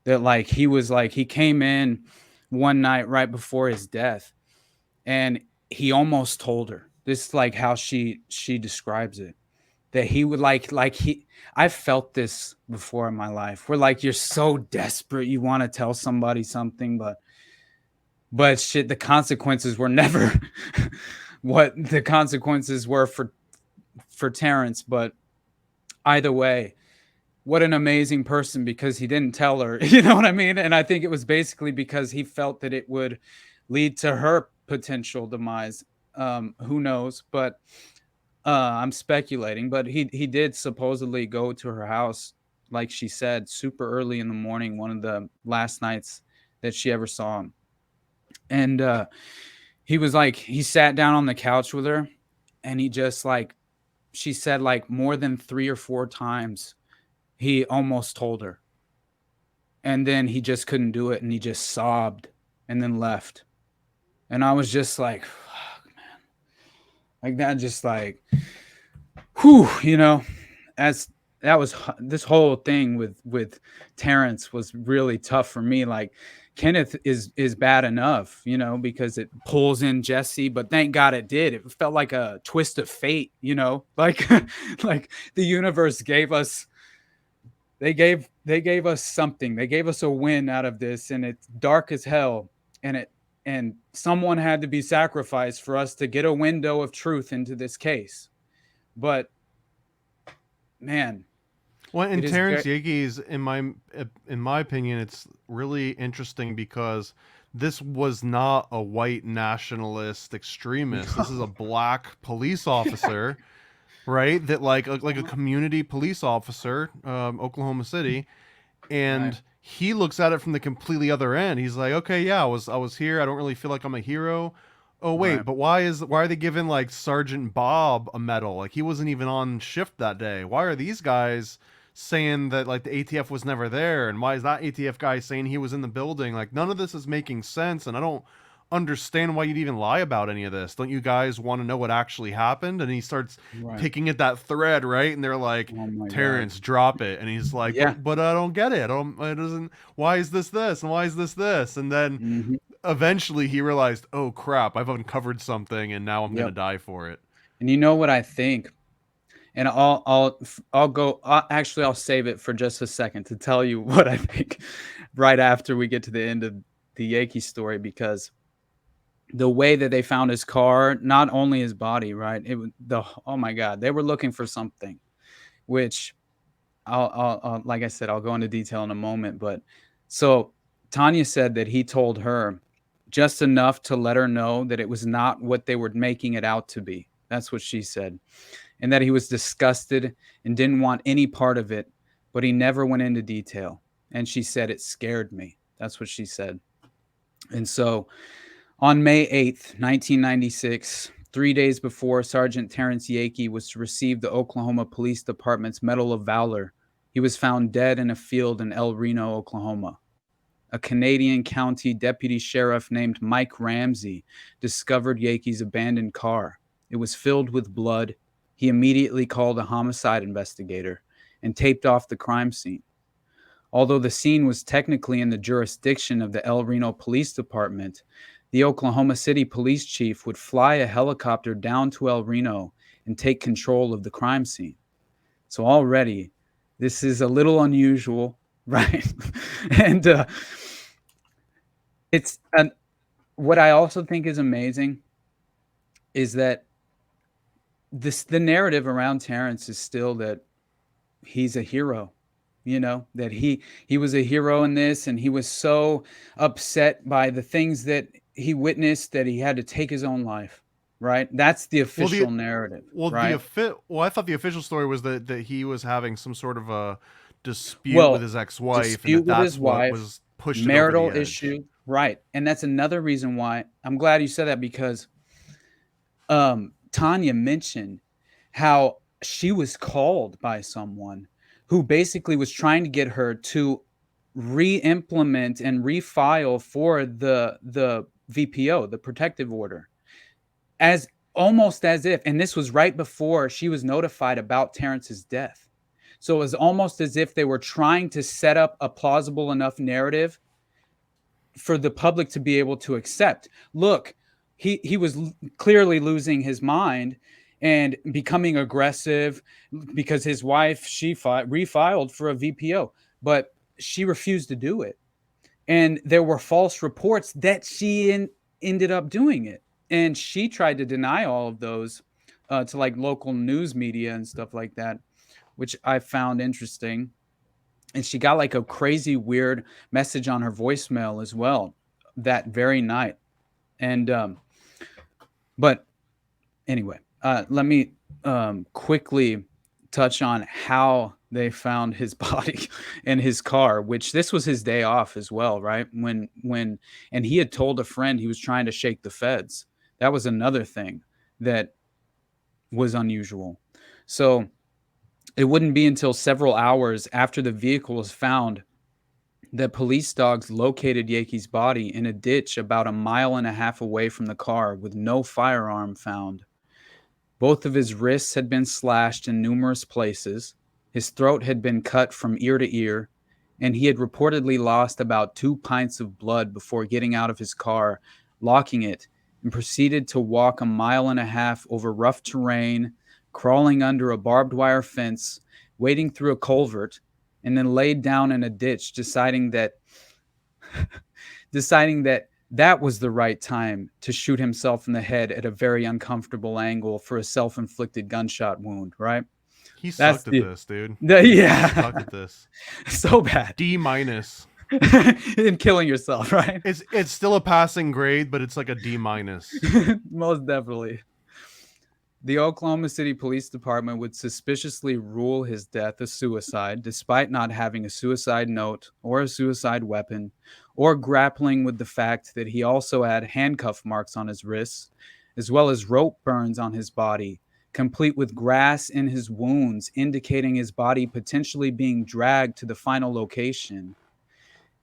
that he came in one night right before his death, and he almost told her this, like how she describes it, that he would I've felt this before in my life, where like you're so desperate you want to tell somebody something, but shit, the consequences were never what the consequences were for Terrence. But either way, what an amazing person, because he didn't tell her, you know what I mean? And I think it was basically because he felt that it would lead to her potential demise. Who knows? But I'm speculating. But he did supposedly go to her house, like she said, super early in the morning, one of the last nights that she ever saw him. And he sat down on the couch with her, and he just she said more than 3 or 4 times he almost told her, and then he just couldn't do it, and he just sobbed and then left. And I was just like, fuck, man, like that, just like, whew, you know, this whole thing with Terrence was really tough for me. Like Kenneth is bad enough, you know, because it pulls in Jesse, but thank God it did. It felt like a twist of fate, you know, like the universe gave us. They gave us something. They gave us a win out of this, and it's dark as hell. And someone had to be sacrificed for us to get a window of truth into this case. But man, well, and Terrence Yeakey's, in my opinion, it's really interesting because this was not a white nationalist extremist. This is a black police officer. Right, that like a community police officer, Oklahoma City, and Right. he looks at it from the completely other end. He's like, okay, yeah, I was here. I don't really feel like I'm a hero. Oh wait, Right. but why are they giving like Sergeant Bob a medal? Like he wasn't even on shift that day. Why are these guys saying that like the ATF was never there, and why is that ATF guy saying he was in the building? Like none of this is making sense, and I don't understand why you'd even lie about any of this. Don't you guys want to know what actually happened? And he starts Right. picking at that thread, right? And they're like, Oh my Terrence, God. drop it. And he's like, Yeah. but I don't get it. It doesn't. Why is this this? And why is this? And then Hmm. eventually he realized, oh crap, I've uncovered something, and now I'm gonna Yep. die for it. And you know what I think? And I'll save it for just a second to tell you what I think right after we get to the end of the Yeakey story, because the way that they found his car, not only his body, right? Oh my God, they were looking for something, which like I said, I'll go into detail in a moment. But so Tanya said that he told her just enough to let her know that it was not what they were making it out to be. That's what she said. And that he was disgusted and didn't want any part of it, but he never went into detail. And she said, it scared me. That's what she said. And so on May 8th, 1996, 3 days before Sergeant Terrence Yeakey was to receive the Oklahoma Police Department's Medal of Valor, he was found dead in a field in El Reno, Oklahoma. A Canadian county deputy sheriff named Mike Ramsey discovered Yeakey's abandoned car. It was filled with blood. He immediately called a homicide investigator and taped off the crime scene. Although the scene was technically in the jurisdiction of the El Reno Police Department, the Oklahoma City police chief would fly a helicopter down to El Reno and take control of the crime scene. So already, this is a little unusual, right? And what I also think is amazing is that the narrative around Terrence is still that he's a hero, that he was a hero in this, and he was so upset by the things that he witnessed that he had to take his own life, right? That's the official narrative, right? I thought the official story was that he was having some sort of a dispute with his ex-wife, and that's what was pushed marital over the edge. issue, right? And that's another reason why I'm glad you said that, because Tanya mentioned how she was called by someone who basically was trying to get her to re-implement and refile for the VPO, the protective order, almost as if, and this was right before she was notified about Terrence's death. So it was almost as if they were trying to set up a plausible enough narrative for the public to be able to accept. Look, he was clearly losing his mind and becoming aggressive because his wife, she refiled for a VPO, but she refused to do it. And there were false reports that she ended up doing it. And she tried to deny all of those to like local news media and stuff like that, which I found interesting. And she got like a crazy weird message on her voicemail as well that very night. And but anyway, let me quickly touch on how they found his body in his car, which this was his day off as well, right? And he had told a friend he was trying to shake the feds. That was another thing that was unusual. So it wouldn't be until several hours after the vehicle was found that police dogs located Yeakey's body in a ditch about 1.5 miles away from the car with no firearm found. Both of his wrists had been slashed in numerous places. His throat had been cut from ear to ear, and he had reportedly lost about 2 pints of blood before getting out of his car, locking it, and proceeded to walk 1.5 miles over rough terrain, crawling under a barbed wire fence, wading through a culvert, and then laid down in a ditch, deciding that that was the right time to shoot himself in the head at a very uncomfortable angle for a self-inflicted gunshot wound, right? He sucked at this, dude. Yeah. He sucked at this. So bad. D-. In killing yourself, right? It's still a passing grade, but it's like a D-. Most definitely. The Oklahoma City Police Department would suspiciously rule his death a suicide, despite not having a suicide note or a suicide weapon, or grappling with the fact that he also had handcuff marks on his wrists, as well as rope burns on his body, complete with grass in his wounds, indicating his body potentially being dragged to the final location.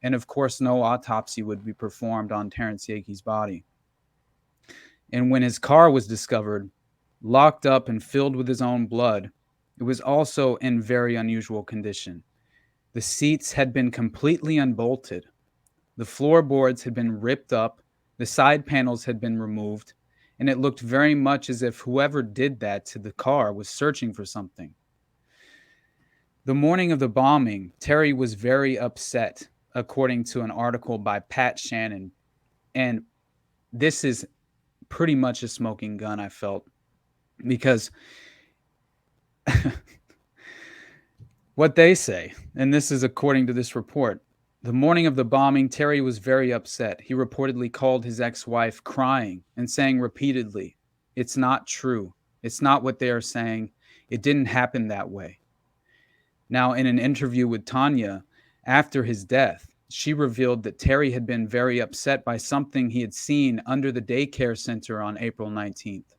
And of course, no autopsy would be performed on Terrence Yeakey's body. And when his car was discovered, locked up and filled with his own blood, it was also in very unusual condition. The seats had been completely unbolted. The floorboards had been ripped up. The side panels had been removed. And it looked very much as if whoever did that to the car was searching for something. The morning of the bombing, Terry was very upset, according to an article by Pat Shannon. And this is pretty much a smoking gun, I felt. Because what they say, and this is according to this report, the morning of the bombing, Terry was very upset. He reportedly called his ex-wife crying and saying repeatedly, "It's not true. It's not what they are saying. It didn't happen that way." Now, in an interview with Tanya after his death, she revealed that Terry had been very upset by something he had seen under the daycare center on April 19th.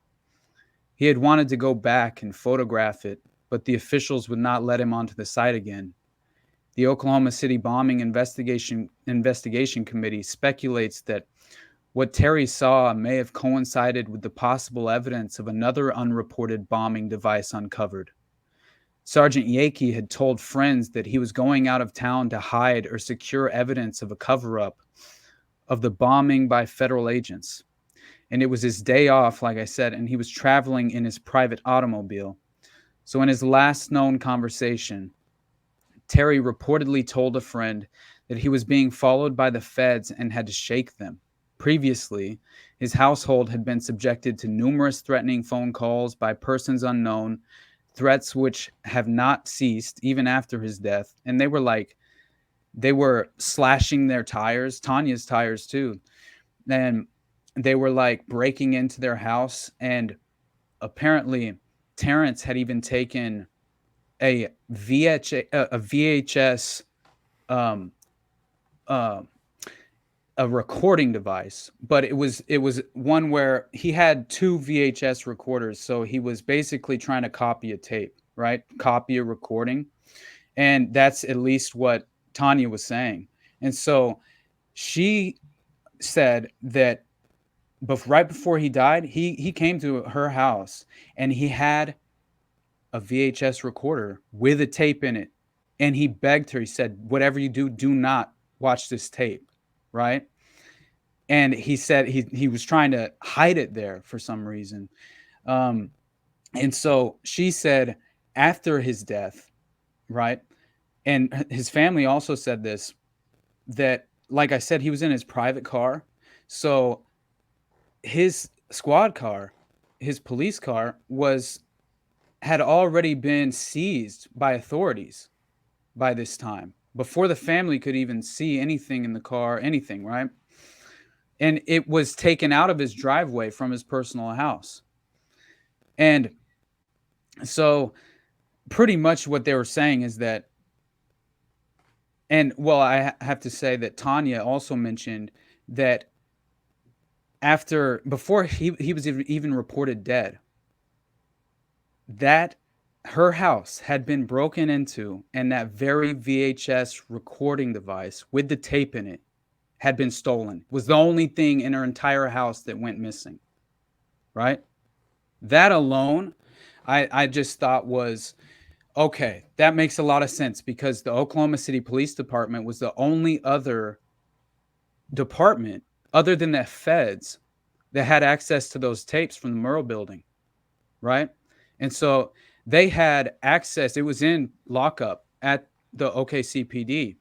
He had wanted to go back and photograph it, but the officials would not let him onto the site again. The Oklahoma City Bombing Investigation Committee speculates that what Terry saw may have coincided with the possible evidence of another unreported bombing device uncovered. Sergeant Yeakey had told friends that he was going out of town to hide or secure evidence of a cover-up of the bombing by federal agents. And it was his day off, like I said, and he was traveling in his private automobile. So in his last known conversation, Terry reportedly told a friend that he was being followed by the feds and had to shake them. Previously, his household had been subjected to numerous threatening phone calls by persons unknown, threats which have not ceased even after his death. And they were slashing their tires, Tanya's tires too. And they were like breaking into their house. And apparently Terrence had even taken a VHS, a recording device, but it was one where he had two VHS recorders. So he was basically trying to copy a tape, right? Copy a recording. And that's at least what Tanya was saying. And so she said that right before he died, he came to her house and he had a VHS recorder with a tape in it. And he begged her, he said, "Whatever you do, do not watch this tape." Right. And he said he was trying to hide it there for some reason. And so she said after his death, right. And his family also said this, that, like I said, he was in his private car. So his squad car, his police car had already been seized by authorities by this time, before the family could even see anything in the car, anything, right? And it was taken out of his driveway from his personal house. And so pretty much what they were saying is that, and well, I have to say that Tanya also mentioned that before he was even reported dead, that her house had been broken into and that very VHS recording device with the tape in it had been stolen. Was the only thing in her entire house that went missing, right? That alone, I just thought was, okay, that makes a lot of sense, because the Oklahoma City Police Department was the only other department other than the feds that had access to those tapes from the Murrah building, right? And so they had access. It was in lockup at the OKCPD.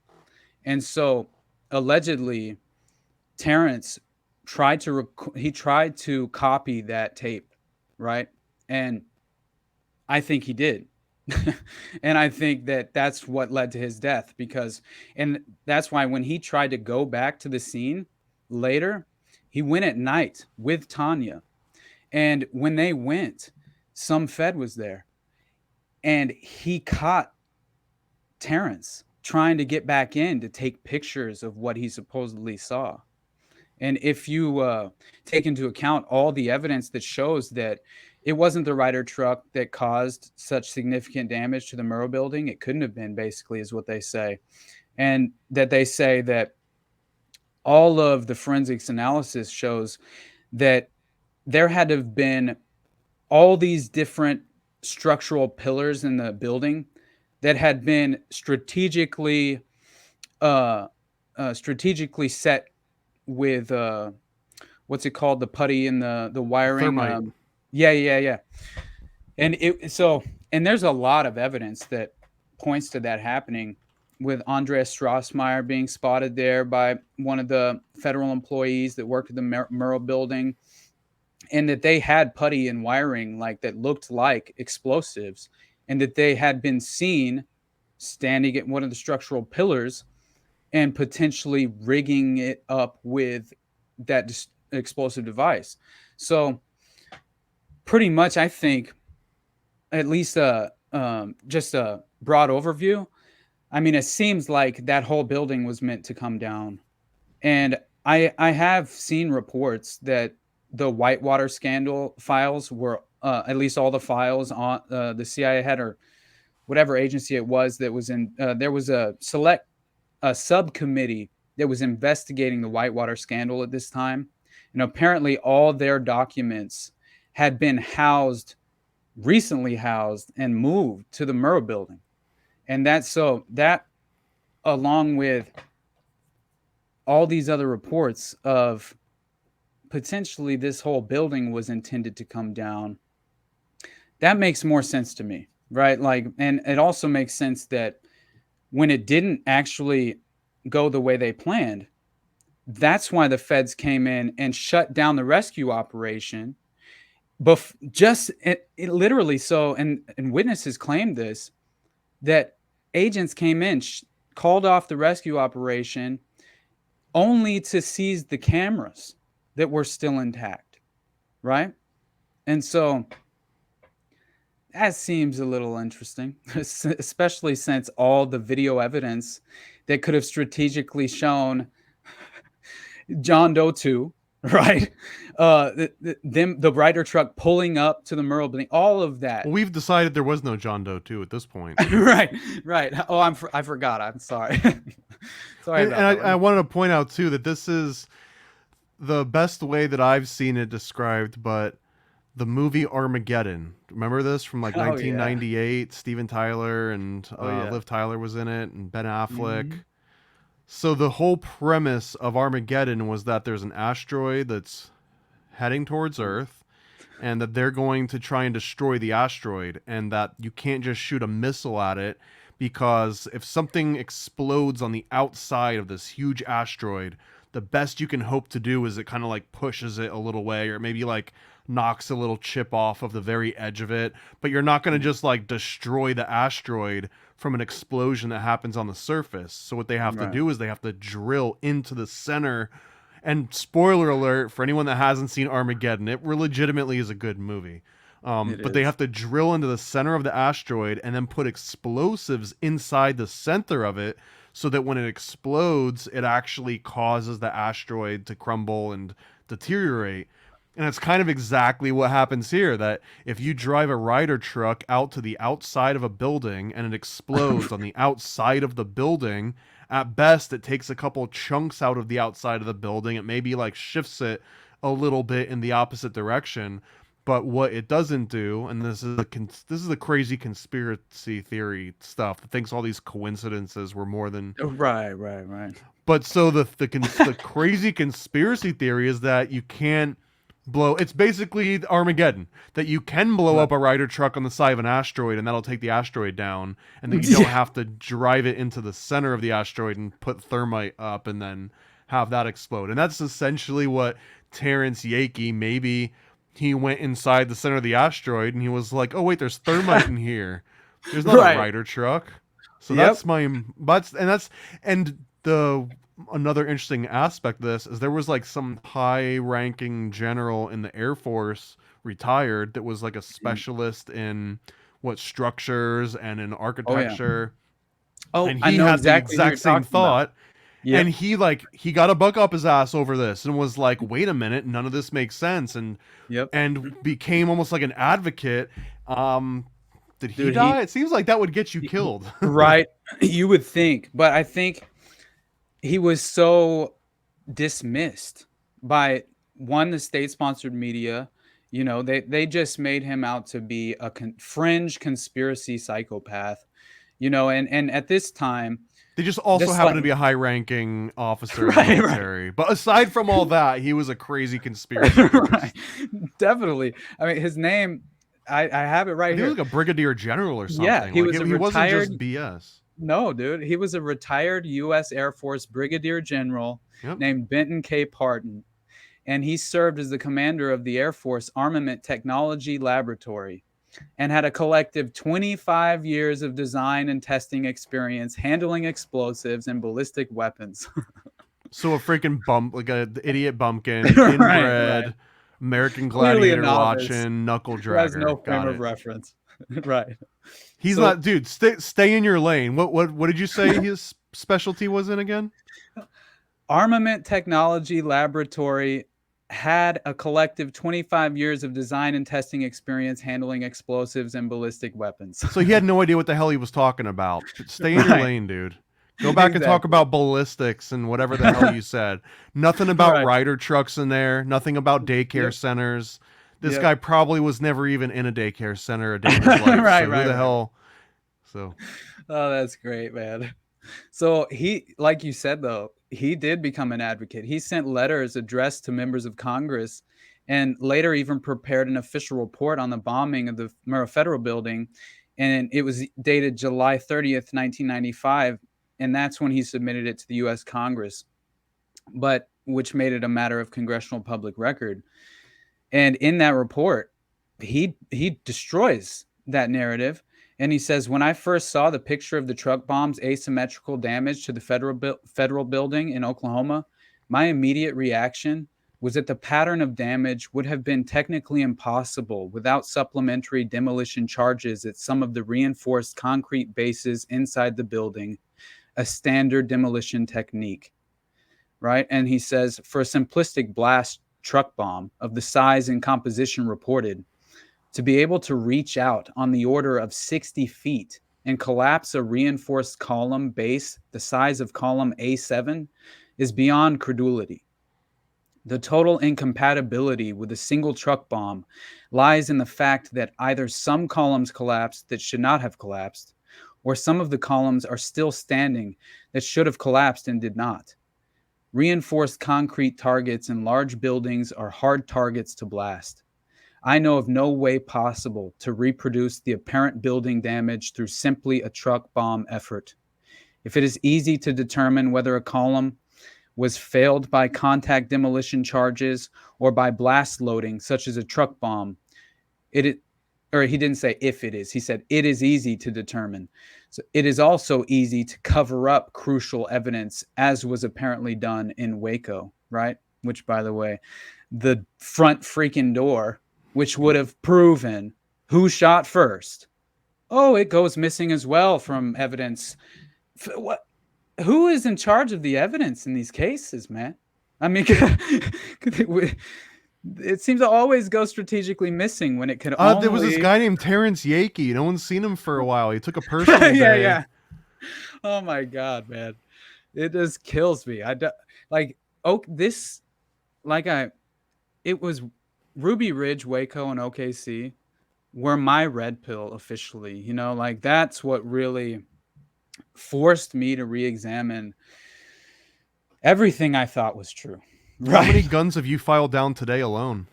And so allegedly Terrence tried to copy that tape, right? And I think he did. And I think that that's what led to his death, and that's why when he tried to go back to the scene later, he went at night with Tanya. And when they went, some Fed was there, and he caught Terrence trying to get back in to take pictures of what he supposedly saw. And if you take into account all the evidence that shows that it wasn't the Ryder truck that caused such significant damage to the Murrow building, it couldn't have been, basically, is what they say. And that they say that all of the forensics analysis shows that there had to have been all these different structural pillars in the building that had been strategically set with what's it called, the putty and the wiring. Yeah. And there's a lot of evidence that points to that happening, with Andreas Strassmeyer being spotted there by one of the federal employees that worked at the Murrow building, and that they had putty and wiring like that looked like explosives, and that they had been seen standing at one of the structural pillars and potentially rigging it up with that explosive device. So pretty much, I think, at least just a broad overview, I mean, it seems like that whole building was meant to come down. And I have seen reports that the Whitewater scandal files were, at least all the files on the CIA had, or whatever agency it was that was in, there was a subcommittee that was investigating the Whitewater scandal at this time. And apparently all their documents had been recently housed and moved to the Murrow building. And that, along with all these other reports of potentially this whole building was intended to come down, that makes more sense to me, right? Like, and it also makes sense that when it didn't actually go the way they planned, that's why the feds came in and shut down the rescue operation. But it literally, so, and witnesses claimed this, that agents came in, called off the rescue operation only to seize the cameras that were still intact, right? And so that seems a little interesting, especially since all the video evidence that could have strategically shown John Doe 2, right? The Ryder truck pulling up to the Murrow building, all of that. Well, we've decided there was no John Doe 2 at this point. right. Oh, I forgot. I'm sorry. Sorry about that. I wanted to point out too that this is the best way that I've seen it described, but the movie Armageddon. Remember this from like 1998? Yeah. Steven Tyler and Liv Tyler was in it, and Ben Affleck. Mm-hmm. So the whole premise of Armageddon was that there's an asteroid that's heading towards Earth, and that they're going to try and destroy the asteroid, and that you can't just shoot a missile at it, because if something explodes on the outside of this huge asteroid, the best you can hope to do is it kind of like pushes it a little way, or maybe like knocks a little chip off of the very edge of it, but you're not going to just like destroy the asteroid from an explosion that happens on the surface. So what they have to do is they have to drill into the center. And spoiler alert for anyone that hasn't seen Armageddon, it legitimately is a good movie. But they have to drill into the center of the asteroid and then put explosives inside the center of it, so that when it explodes, it actually causes the asteroid to crumble and deteriorate. And it's kind of exactly what happens here, that if you drive a Ryder truck out to the outside of a building and it explodes on the outside of the building, at best it takes a couple chunks out of the outside of the building. It maybe like shifts it a little bit in the opposite direction. But what it doesn't do, and this is the crazy conspiracy theory stuff that thinks all these coincidences were more than right. But so the crazy conspiracy theory is that you can't blow. It's basically Armageddon, that you can blow up a Ryder truck on the side of an asteroid and that'll take the asteroid down, and then you don't have to drive it into the center of the asteroid and put thermite up and then have that explode. And that's essentially what Terrence Yeakey, maybe he went inside the center of the asteroid and he was like, oh wait, there's thermite in here. There's not a Ryder truck. So another interesting aspect of this is there was like some high-ranking general in the Air Force retired that was like a specialist in what structures and in architecture. Oh, And I he know had exactly the who you're exact same talking about. thought. Yep. And he got a buck up his ass over this and was like, wait a minute, none of this makes sense. Yep. And became almost like an advocate. Did he Dude, die? It seems like that would get you killed. Right. You would think, but I think he was so dismissed by the state-sponsored media. You know, they just made him out to be a fringe conspiracy psychopath. You know, and at this time, They just also Just happen like- to be a high-ranking officer in Right, the right. military. But aside from all that, he was a crazy conspiracy theorist. right, definitely. I mean, his name, I have it right He here. was like a brigadier general or something. Yeah, he was a he wasn't just retired- BS. No, dude, he was a retired U.S. Air Force brigadier general Yep. named Benton K. Parton, and he served as the commander of the Air Force Armament Technology Laboratory and had a collective 25 years of design and testing experience handling explosives and ballistic weapons. So a freaking like a idiot bumpkin, Right, inbred, right. American Clearly a Gladiator novice watching, knuckle Who has dragger. no frame Got of it. reference. Right. He's So- not, dude. Stay in your lane. What did you say his specialty was in again? Armament Technology Laboratory had a collective 25 years of design and testing experience handling explosives and ballistic weapons. So he had no idea what the hell he was talking about. Stay in your Right. lane, dude. Go back and talk Exactly. about ballistics and whatever the hell you said. Nothing about Right. rider trucks in there. Nothing about daycare Yep. centers. This Yep. guy probably was never even in a daycare center a day in his life. Right, so right, who the right. hell? So Oh, that's great, man. So he, like you said, though, he did become an advocate. He sent letters addressed to members of Congress and later even prepared an official report on the bombing of the Murrah Federal Building. And it was dated July 30th, 1995. And that's when he submitted it to the U.S. Congress, but which made it a matter of congressional public record. And in that report, he destroys that narrative. And he says, when I first saw the picture of the truck bomb's asymmetrical damage to the federal building in Oklahoma, my immediate reaction was that the pattern of damage would have been technically impossible without supplementary demolition charges at some of the reinforced concrete bases inside the building, a standard demolition technique, right? And he says, for a simplistic blast truck bomb of the size and composition reported, to be able to reach out on the order of 60 feet and collapse a reinforced column base the size of column A7 is beyond credulity. The total incompatibility with a single truck bomb lies in the fact that either some columns collapsed that should not have collapsed, or some of the columns are still standing that should have collapsed and did not. Reinforced concrete targets in large buildings are hard targets to blast. I know of no way possible to reproduce the apparent building damage through simply a truck bomb effort. If it is easy to determine whether a column was failed by contact demolition charges or by blast loading, such as a truck bomb, he didn't say if it is, he said it is easy to determine. So it is also easy to cover up crucial evidence, as was apparently done in Waco, right? Which, by the way, the front freaking door, which would have proven who shot first. Oh, it goes missing as well from evidence. What? Who is in charge of the evidence in these cases, man? I mean, it seems to always go strategically missing when it could only... There was this guy named Terrence Yeakey. No one's seen him for a while. He took a personal day. yeah. Oh my God, man. It just kills me. It was Ruby Ridge, Waco, and OKC were my red pill officially. You know, like that's what really forced me to re-examine everything I thought was true. How many guns have you filed down today alone?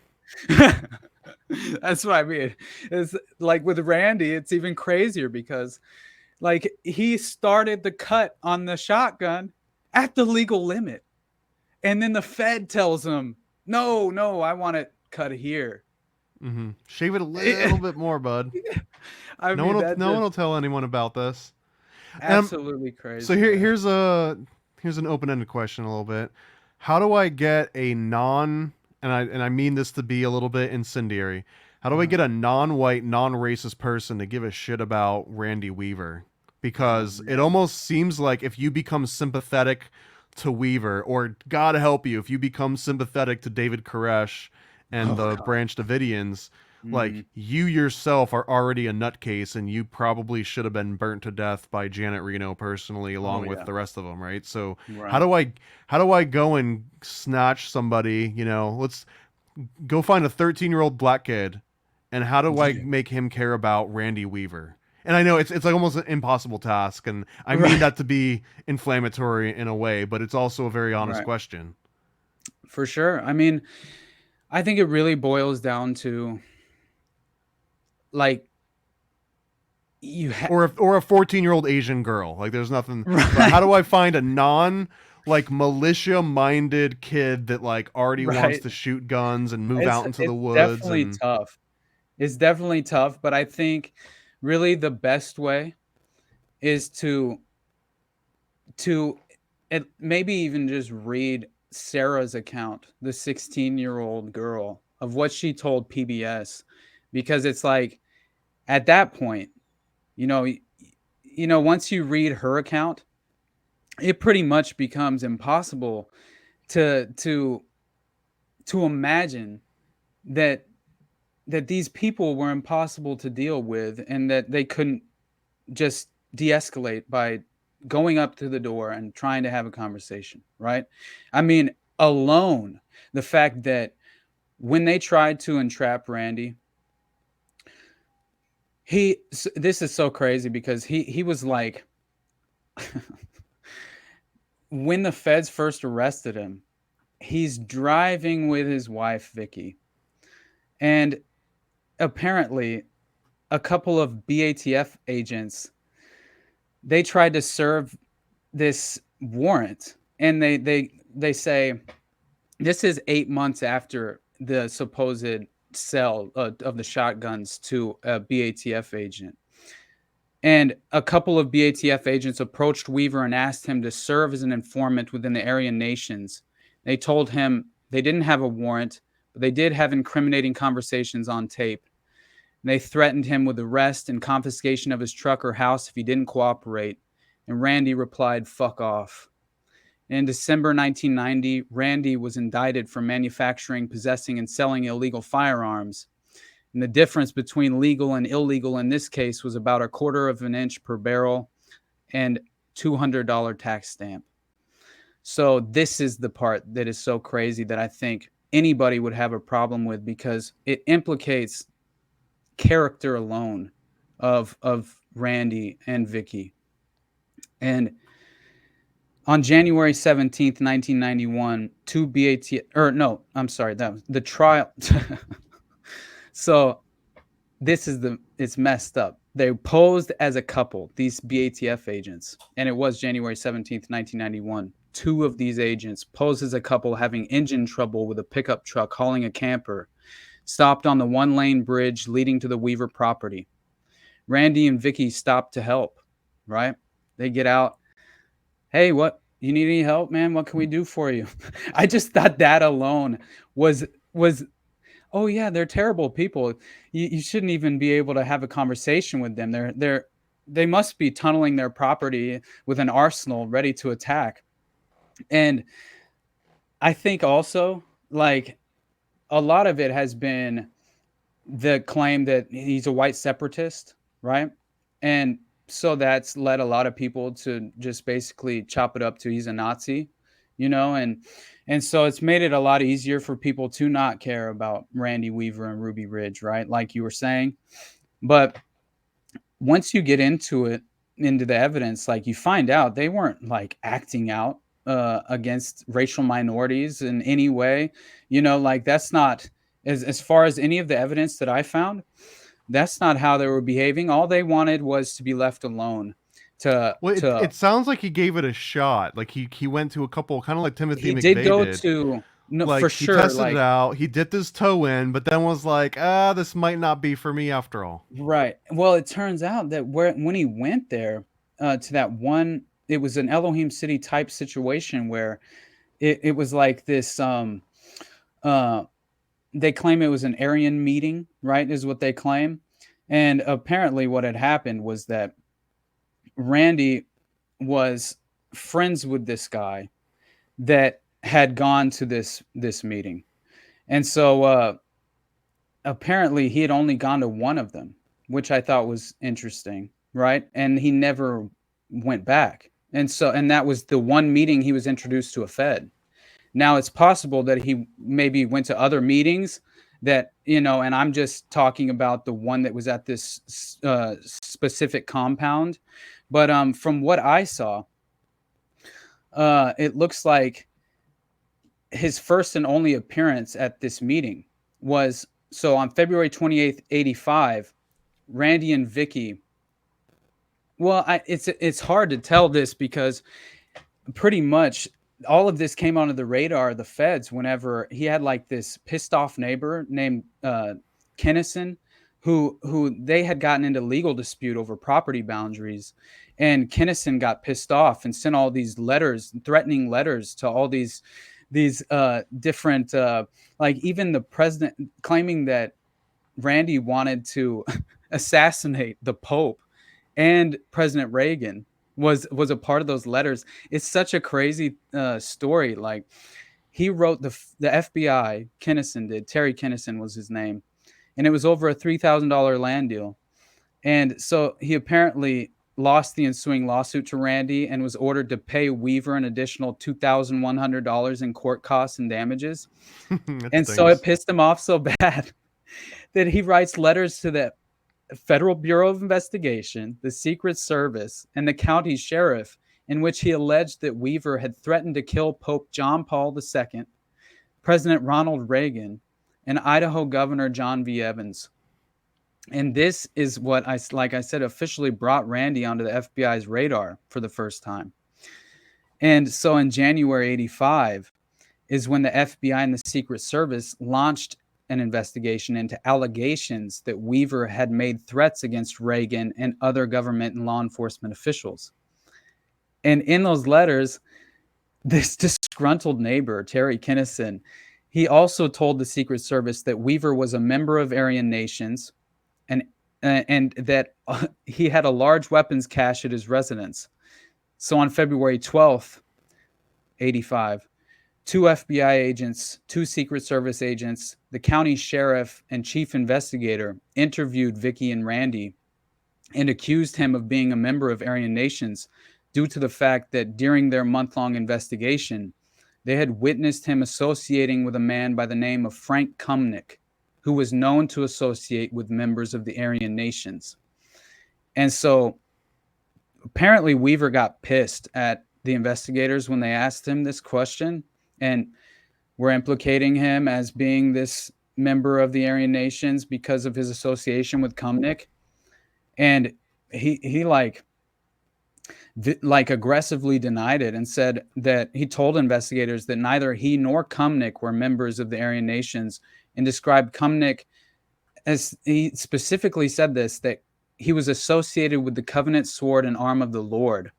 That's what I mean. It's like with Randy, it's even crazier because like he started the cut on the shotgun at the legal limit. And then the Fed tells him, no, I want it cut here. Mm-hmm. Shave it a little bit more, bud. No one will tell anyone about this. Absolutely crazy. So here's an open-ended question a little bit. How do I get a and I mean this to be a little bit incendiary. How do I get a non-white, non-racist person to give a shit about Randy Weaver? Because it almost seems like if you become sympathetic to Weaver, or God help you, if you become sympathetic to David Koresh and the Branch Davidians, like you yourself are already a nutcase, and you probably should have been burnt to death by Janet Reno personally, along with the rest of them, right? So how do I go and snatch somebody? You know, let's go find a 13-year-old black kid, and how do I make him care about Randy Weaver? And I know it's like almost an impossible task, and I mean that to be inflammatory in a way, but it's also a very honest question. For sure. I mean, I think it really boils down to like or a 14-year-old Asian girl. Like there's nothing. But how do I find a militia-minded kid that like already wants to shoot guns and move out into the woods? It's definitely tough. It's definitely tough, but I think really the best way is to maybe even just read Sarah's account, the 16-year-old girl, of what she told PBS, because it's like at that point, once you read her account, it pretty much becomes impossible to imagine that these people were impossible to deal with, and that they couldn't just de-escalate by going up to the door and trying to have a conversation, right? I mean, alone, the fact that when they tried to entrap Randy, this is so crazy because he was like, when the feds first arrested him, he's driving with his wife, Vicky. And apparently a couple of BATF agents, they tried to serve this warrant, and they say this is 8 months after the supposed sale of the shotguns to a BATF agent. And a couple of BATF agents approached Weaver and asked him to serve as an informant within the Aryan nations. They told him they didn't have a warrant, but they did have incriminating conversations on tape. And they threatened him with arrest and confiscation of his truck or house if he didn't cooperate. And Randy replied, "Fuck off." In December 1990, Randy was indicted for manufacturing, possessing, and selling illegal firearms. And the difference between legal and illegal in this case was about 1/4 of an inch per barrel and $200 tax stamp. So this is the part that is so crazy that I think anybody would have a problem with, because it implicates character alone of Randy and Vicky. And on January 17th, 1991, that was the trial. So it's messed up. They posed as a couple, these BATF agents, and it was January 17th, 1991. 2 of these agents posed as a couple having engine trouble with a pickup truck hauling a camper, stopped on the 1-lane bridge leading to the Weaver property. Randy and Vicky stopped to help, right? They get out. "Hey, what? You need any help, man? What can we do for you?" I just thought that alone was, oh yeah, they're terrible people. You shouldn't even be able to have a conversation with them. They must be tunneling their property with an arsenal ready to attack. And I think also, like, a lot of it has been the claim that he's a white separatist, right? And so that's led a lot of people to just basically chop it up to he's a Nazi, and so it's made it a lot easier for people to not care about Randy Weaver and Ruby Ridge, right? Like you were saying. But once you get into the evidence, like, you find out they weren't like acting out against racial minorities in any way, like that's not, as far as any of the evidence that I found, that's not how they were behaving. All they wanted was to be left alone. It sounds like he gave it a shot. Like he went to a couple, kind of like Timothy McVeigh did. Go to, no, like, for he sure. tested it out. He dipped his toe in, but then was like, this might not be for me after all. Right. Well, it turns out that when he went there to that one, it was an Elohim City type situation where it was like this they claim it was an Aryan meeting, right? Is what they claim. And apparently, what had happened was that Randy was friends with this guy that had gone to this meeting, and so apparently he had only gone to one of them, which I thought was interesting, right? And he never went back, and that was the one meeting he was introduced to a Fed. Now it's possible that he maybe went to other meetings that, and I'm just talking about the one that was at this specific compound. But from what I saw, it looks like his first and only appearance at this meeting was so on February 28th, 85, Randy and Vicky. Well, it's hard to tell this because pretty much all of this came onto the radar of the feds whenever he had like this pissed off neighbor named Kennison, who they had gotten into legal dispute over property boundaries, and Kennison got pissed off and sent all these letters, threatening letters to all these different like even the president, claiming that Randy wanted to assassinate the Pope and President Reagan was a part of those letters. It's such a crazy story. Like he wrote the FBI, Kennison did. Terry Kennison was his name, and it was over a $3,000 land deal. And so he apparently lost the ensuing lawsuit to Randy and was ordered to pay Weaver an additional $2,100 in court costs and damages. And so it pissed him off so bad that he writes letters to the Federal Bureau of Investigation, the Secret Service, and the county sheriff, in which he alleged that Weaver had threatened to kill Pope John Paul II, President Ronald Reagan, and Idaho Governor John V. Evans. And this is what like I said, officially brought Randy onto the FBI's radar for the first time. And so in January 85 is when the FBI and the Secret Service launched an investigation into allegations that Weaver had made threats against Reagan and other government and law enforcement officials. And in those letters, this disgruntled neighbor, Terry Kennison, he also told the Secret Service that Weaver was a member of Aryan nations and that he had a large weapons cache at his residence. So on February 12th, 85, 2 FBI agents, 2 Secret Service agents, the county sheriff and chief investigator interviewed Vicky and Randy and accused him of being a member of Aryan nations due to the fact that during their month-long investigation, they had witnessed him associating with a man by the name of Frank Cumnick, who was known to associate with members of the Aryan nations. And so apparently Weaver got pissed at the investigators when they asked him this question and were implicating him as being this member of the Aryan nations because of his association with Cumnick. And he like aggressively denied it and said that he told investigators that neither he nor Cumnick were members of the Aryan nations, and described Cumnick as, he specifically said this, that he was associated with the covenant sword and arm of the Lord,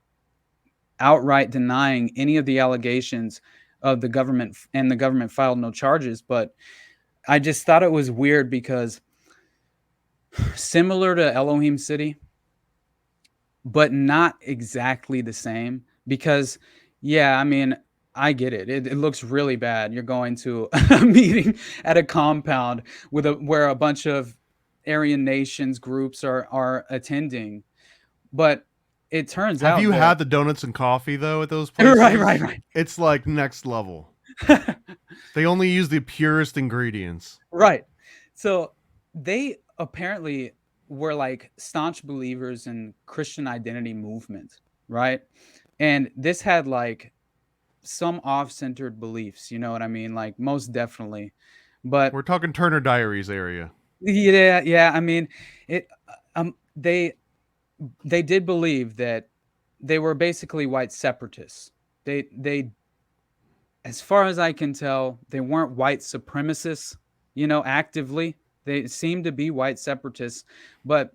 outright denying any of the allegations of the government, and the government filed no charges. But I just thought it was weird because similar to Elohim City, but not exactly the same, because yeah, I mean, I get it. It looks really bad. You're going to a meeting at a compound with where a bunch of Aryan nations groups are attending. But it turns out. Have you had the donuts and coffee though at those places? Right. It's like next level. They only use the purest ingredients. Right. So they apparently were like staunch believers in Christian identity movement, right? And this had like some off-centered beliefs, you know what I mean? Like most definitely. But we're talking Turner Diaries area. Yeah. I mean, it. They did believe that they were basically white separatists. They, as far as I can tell, they weren't white supremacists, actively. They seemed to be white separatists, but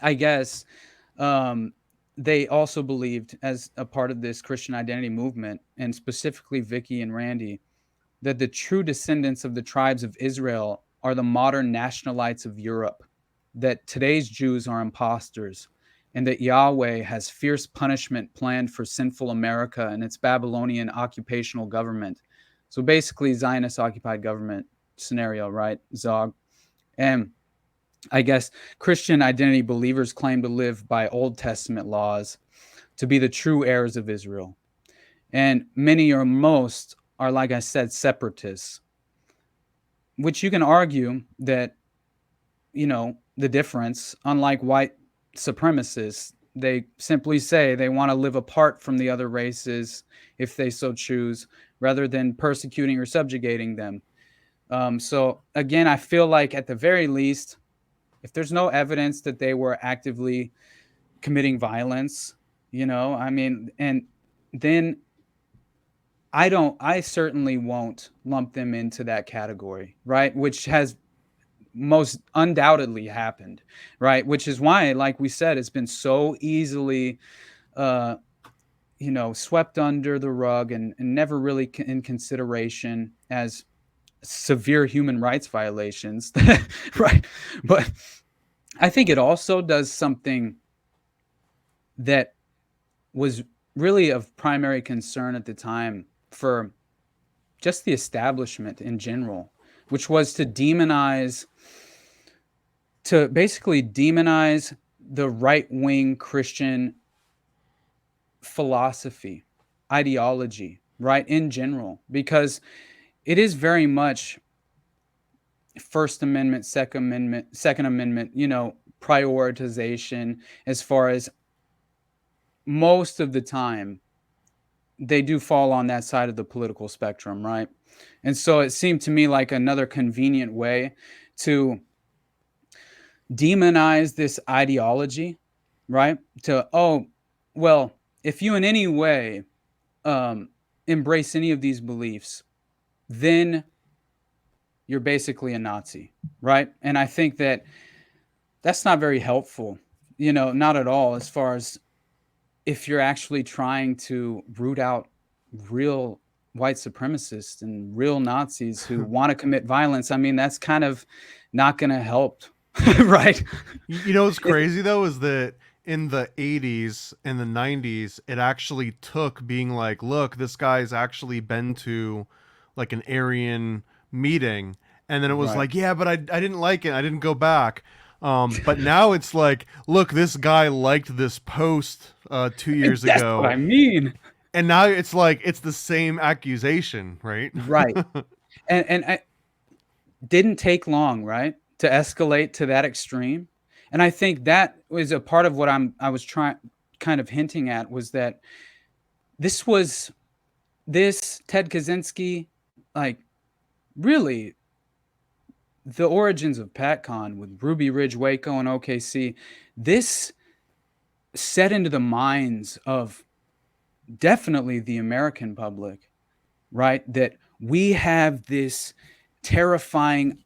I guess they also believed, as a part of this Christian identity movement, and specifically Vicky and Randy, that the true descendants of the tribes of Israel are the modern nationalites of Europe, that today's Jews are imposters, and that Yahweh has fierce punishment planned for sinful America and its Babylonian occupational government. So basically, Zionist occupied government scenario, right? Zog. And I guess Christian identity believers claim to live by Old Testament laws to be the true heirs of Israel. And many or most are, like I said, separatists, which you can argue that, the difference, unlike white supremacists, they simply say they want to live apart from the other races if they so choose, rather than persecuting or subjugating them. So again, I feel like at the very least, if there's no evidence that they were actively committing violence, and then I certainly won't lump them into that category, right? Which has most undoubtedly happened, right? Which is why, like we said, it's been so easily, swept under the rug and never really in consideration as severe human rights violations, right? But I think it also does something that was really of primary concern at the time for just the establishment in general, which was to basically demonize the right-wing Christian philosophy, ideology, right, in general, because it is very much First Amendment, Second Amendment, prioritization. As far as most of the time, they do fall on that side of the political spectrum, right? And so it seemed to me like another convenient way to demonize this ideology, right? If you in any way embrace any of these beliefs, then you're basically a Nazi, right? And I think that that's not very helpful, not at all, as far as if you're actually trying to root out real white supremacists and real Nazis who want to commit violence. I mean, that's kind of not going to help, right? What's crazy though is that in the 80s and the 90s, it actually took being like, look, this guy's actually been to like an Aryan meeting, and then it was like, yeah, but I didn't like it, I didn't go back. But now it's like, look, this guy liked this post 2 years That's ago. what I mean. And now it's like it's the same accusation, right? Right. And I didn't take long, right, to escalate to that extreme. And I think that was a part of what I was trying kind of hinting at, was that this Ted Kaczynski, like, really the origins of PATCON with Ruby Ridge, Waco, and OKC, this set into the minds of definitely the American public, right, that we have this terrifying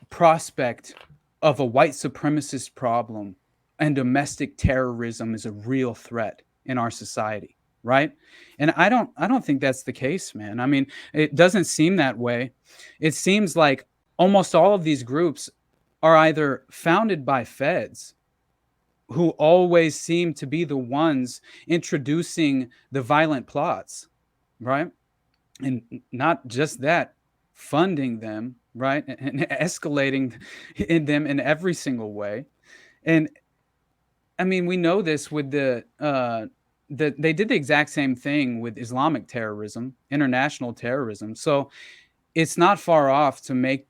prospect of a white supremacist problem, and domestic terrorism is a real threat in our society, right? And I don't think that's the case, man. I mean, it doesn't seem that way. It seems like almost all of these groups are either founded by feds, who always seem to be the ones introducing the violent plots, right? And not just that, funding them, right? And escalating in them in every single way. And I mean, we know this with they did the exact same thing with Islamic terrorism, international terrorism. So it's not far off to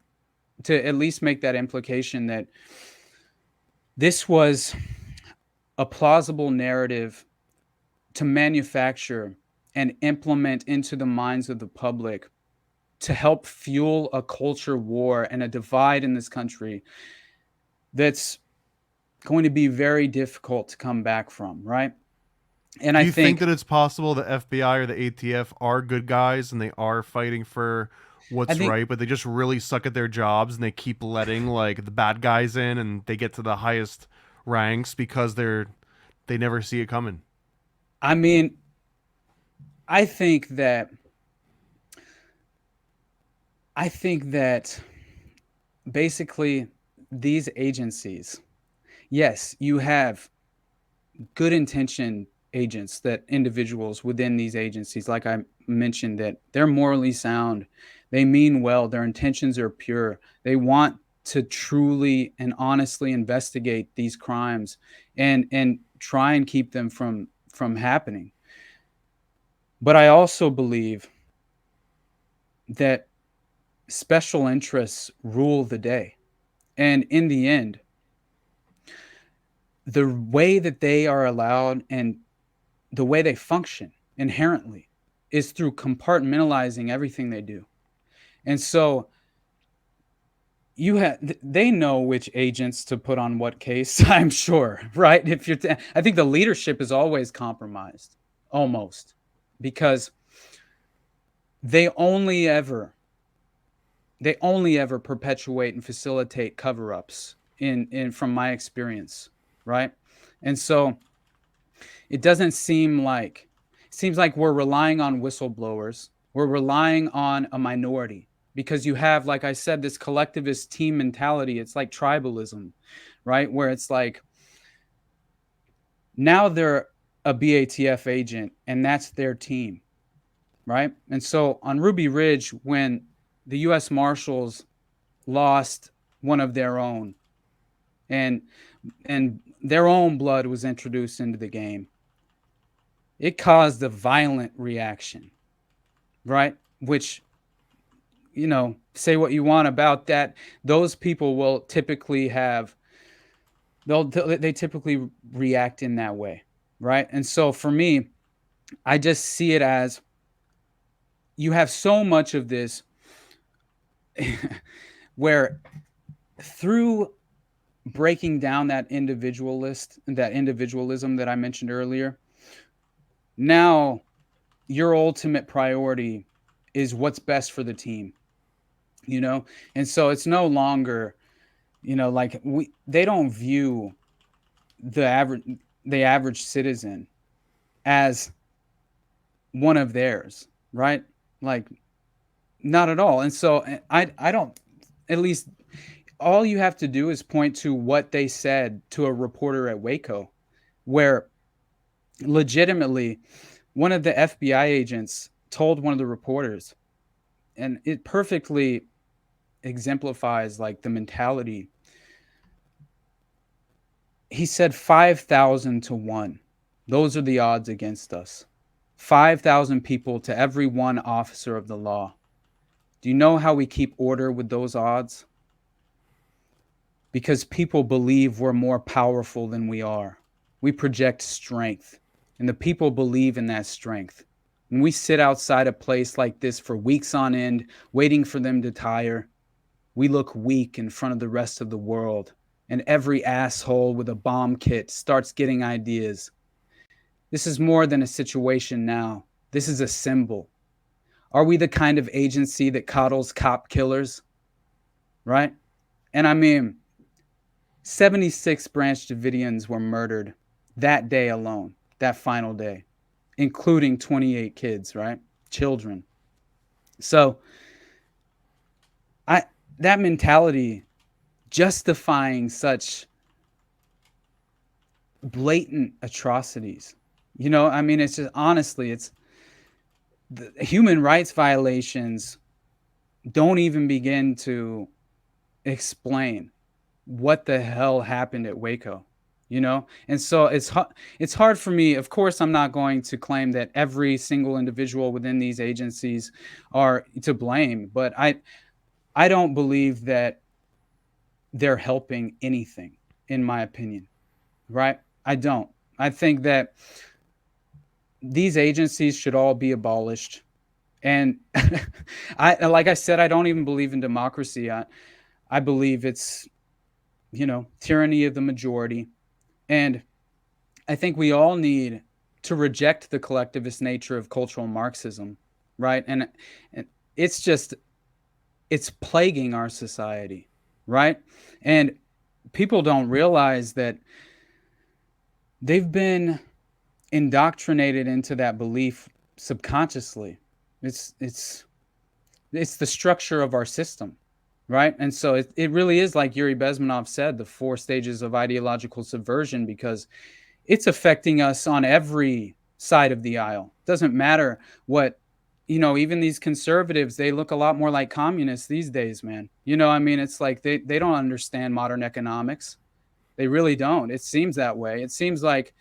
at least make that implication that this was a plausible narrative to manufacture and implement into the minds of the public to help fuel a culture war and a divide in this country that's going to be very difficult to come back from, right? And Do you think that it's possible the FBI or the ATF are good guys and they are fighting for what's right, but they just really suck at their jobs and they keep letting like the bad guys in and they get to the highest ranks because they never see it coming? I mean, I think that I think that basically these agencies, yes, you have good intentioned agents, that individuals within these agencies, like I mentioned, that they're morally sound, they mean well, their intentions are pure, they want to truly and honestly investigate these crimes and try and keep them from happening. But I also believe that special interests rule the day. And in the end, the way that they are allowed and the way they function inherently is through compartmentalizing everything they do. And so they know which agents to put on what case, I'm sure, right? I think the leadership is always compromised, almost, because they only ever perpetuate and facilitate cover-ups in from my experience, right? And so it doesn't seem like we're relying on whistleblowers. We're relying on a minority because you have, like I said, this collectivist team mentality. It's like tribalism, right? Where it's like now they're a BATF agent and that's their team, right? And so on Ruby Ridge, when the U.S. Marshals lost one of their own and their own blood was introduced into the game, it caused a violent reaction, right? Which, say what you want about that. Those people will typically they typically react in that way, right? And so for me, I just see it as you have so much of this where through breaking down that individualism that I mentioned earlier, now your ultimate priority is what's best for the team, and so it's no longer, like they don't view the average citizen as one of theirs, right? Like, not at all. And so I don't, at least all you have to do is point to what they said to a reporter at Waco, where legitimately one of the FBI agents told one of the reporters, and it perfectly exemplifies like the mentality. He said 5,000 to 1. Those are the odds against us. 5,000 people to every one officer of the law. Do you know how we keep order with those odds? Because people believe we're more powerful than we are. We project strength, and the people believe in that strength. When we sit outside a place like this for weeks on end, waiting for them to tire, we look weak in front of the rest of the world, and every asshole with a bomb kit starts getting ideas. This is more than a situation now. This is a symbol. Are we the kind of agency that coddles cop killers? Right? And I mean, 76 Branch Davidians were murdered that day alone, that final day, including 28 kids, right? Children. So that mentality justifying such blatant atrocities, I mean, it's just, honestly, it's the human rights violations don't even begin to explain what the hell happened at Waco, And so it's hard for me. Of course, I'm not going to claim that every single individual within these agencies are to blame, but I don't believe that they're helping anything, in my opinion, right? I don't. I think that these agencies should all be abolished. And like I said, I don't even believe in democracy. I believe it's, tyranny of the majority. And I think we all need to reject the collectivist nature of cultural Marxism, right? And it's plaguing our society, right? And people don't realize that they've been indoctrinated into that belief subconsciously. It's It's the structure of our system, right? And so it really is like Yuri Bezmenov said, the 4 stages of ideological subversion, because it's affecting us on every side of the aisle. Doesn't matter what, even these conservatives, they look a lot more like communists these days, man. I mean, it's like they don't understand modern economics. They really don't. It seems that way. It seems like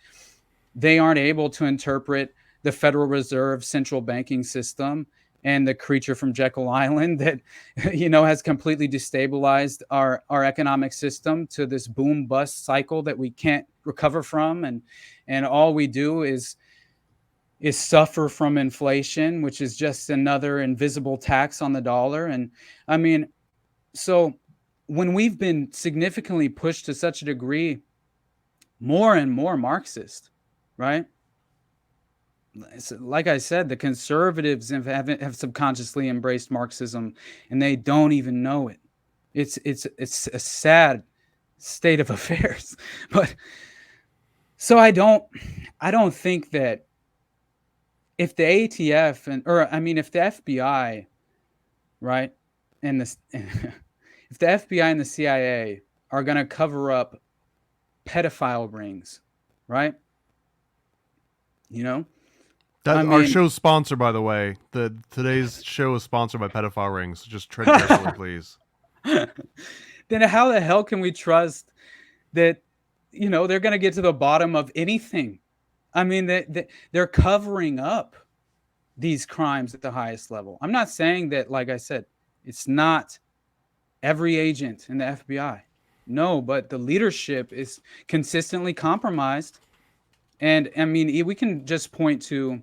they aren't able to interpret the Federal Reserve central banking system and the creature from Jekyll Island that, has completely destabilized our economic system to this boom bust cycle that we can't recover from. And all we do is suffer from inflation, which is just another invisible tax on the dollar. And I mean, so when we've been significantly pushed to such a degree, more and more Marxist, right? Like I said, the conservatives have subconsciously embraced Marxism, and they don't even know it. It's a sad state of affairs. But so I don't think that if the ATF if the FBI, right, and if the FBI and the CIA are going to cover up pedophile rings, right? Our show's sponsored, by the way. Today's show is sponsored by pedophile rings. So just tread carefully, please. Then how the hell can we trust that, they're going to get to the bottom of anything? I mean, they're covering up these crimes at the highest level. I'm not saying that, like I said, it's not every agent in the FBI. No, but the leadership is consistently compromised. And I mean, we can just point to,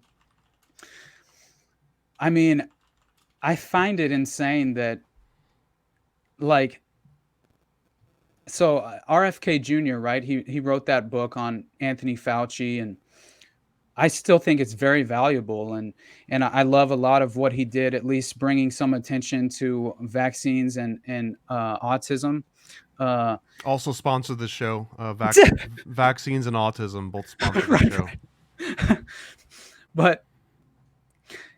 I find it insane that, so RFK Jr., right? He wrote that book on Anthony Fauci, and I still think it's very valuable. And I love a lot of what he did, at least bringing some attention to vaccines and autism. Also sponsored the show. Vaccines and autism both sponsored the show. Right. But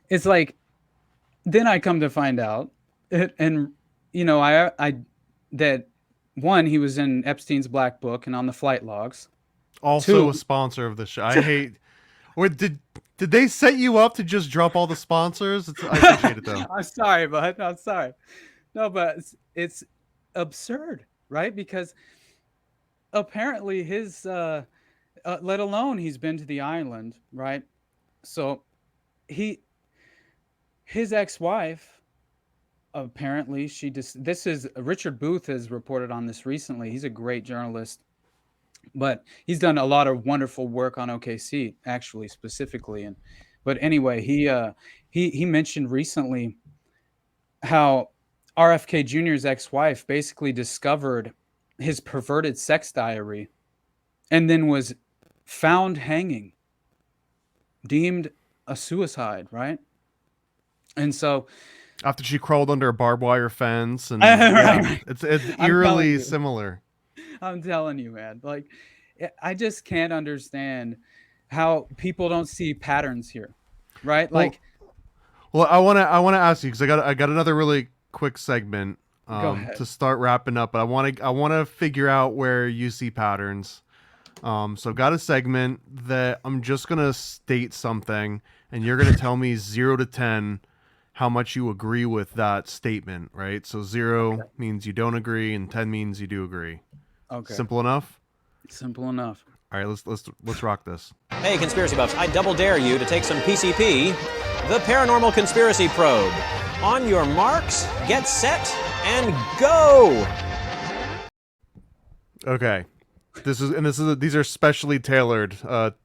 it's like, then I come to find out, and that one, he was in Epstein's Black Book and on the flight logs. Also a sponsor of the show. I hate. Or did they set you up to just drop all the sponsors? I appreciate it though. I'm sorry, bud. I'm sorry. No, but it's absurd, right? Because apparently his, let alone he's been to the island, right? So his ex-wife, apparently this is Richard Booth has reported on this recently. He's a great journalist, but he's done a lot of wonderful work on OKC, actually, specifically. But anyway, he mentioned recently how RFK Jr.'s ex-wife basically discovered his perverted sex diary and then was found hanging, deemed a suicide, right? And so after she crawled under a barbed wire fence, and right. It's eerily similar. I'm telling you, man. Like, I just can't understand how people don't see patterns here, right? Well, I want to ask you, because I got another really quick segment to start wrapping up, but I want to figure out where you see patterns. So I've got a segment that I'm just gonna state something, and you're gonna tell me 0 to 10 how much you agree with that statement, right? So 0 means you don't agree, and 10 means you do agree. Okay. Simple enough? Simple enough. All right, let's rock this. Hey, conspiracy buffs, I double dare you to take some PCP, the Paranormal Conspiracy Probe. On your marks, get set, and go! Okay. These are specially tailored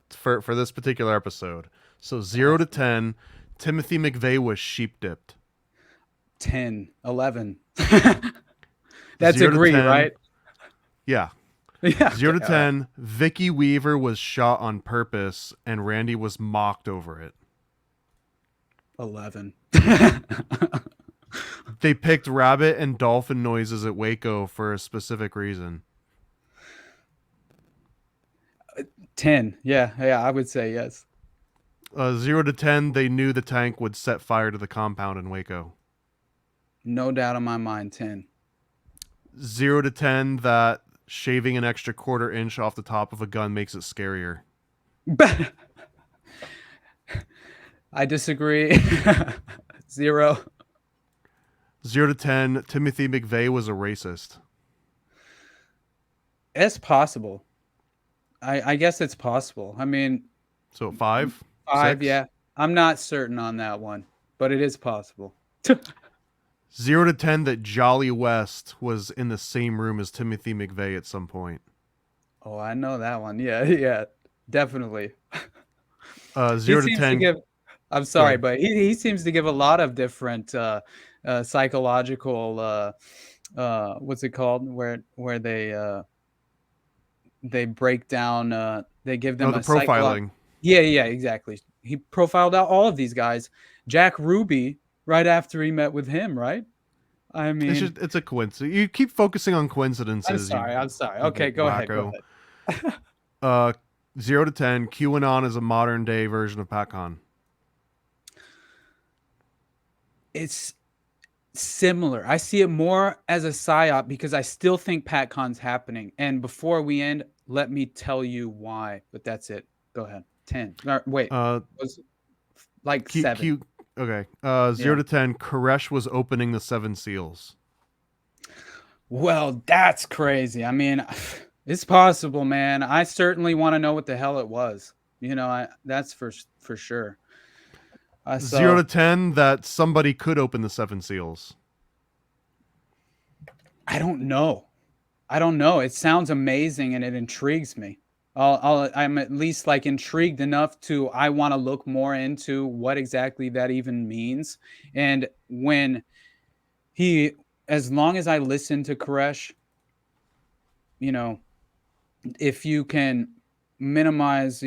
for this particular episode. So 0 to 10, Timothy McVeigh was sheep dipped. 10, 11. That's agree, right? Yeah. Yeah. 0 to 10, Vicky Weaver was shot on purpose and Randy was mocked over it. 11. They picked rabbit and dolphin noises at Waco for a specific reason. 10. Yeah, I would say yes. 0 to 10, they knew the tank would set fire to the compound in Waco. No doubt in my mind, 10. 0 to 10 that shaving an extra quarter inch off the top of a gun makes it scarier. I disagree. 0. 0 to 10, Timothy McVeigh was a racist. It's possible. I guess it's possible. I mean, So 5? 5, 6? yeah. I'm not certain on that one, but it is possible. 0 to 10 that Jolly West was in the same room as Timothy McVeigh at some point. Oh, I know that one. Yeah, definitely. 0 to 10. I'm sorry, but he seems to give a lot of different psychological what's it called, where they break down, they give them the profiling. Yeah, exactly. He profiled out all of these guys. Jack Ruby right after he met with him, right? I mean, It's a coincidence. You keep focusing on coincidences. I'm sorry. Okay, go ahead. 0 to 10, QAnon is a modern day version of PATCON. It's similar. I see it more as a psyop because I still think PATCON's happening. And before we end, let me tell you why. But that's it. Go ahead. 10. Wait. Was like 7. Okay. 0 to 10, Koresh was opening the 7 seals. Well, that's crazy. I mean, it's possible, man. I certainly want to know what the hell it was. That's for sure. 0 to 10 that somebody could open the 7 seals. I don't know. It sounds amazing and it intrigues me. I'm at least like intrigued enough to I want to look more into what exactly that even means. And as long as I listen to Koresh, if you can minimize,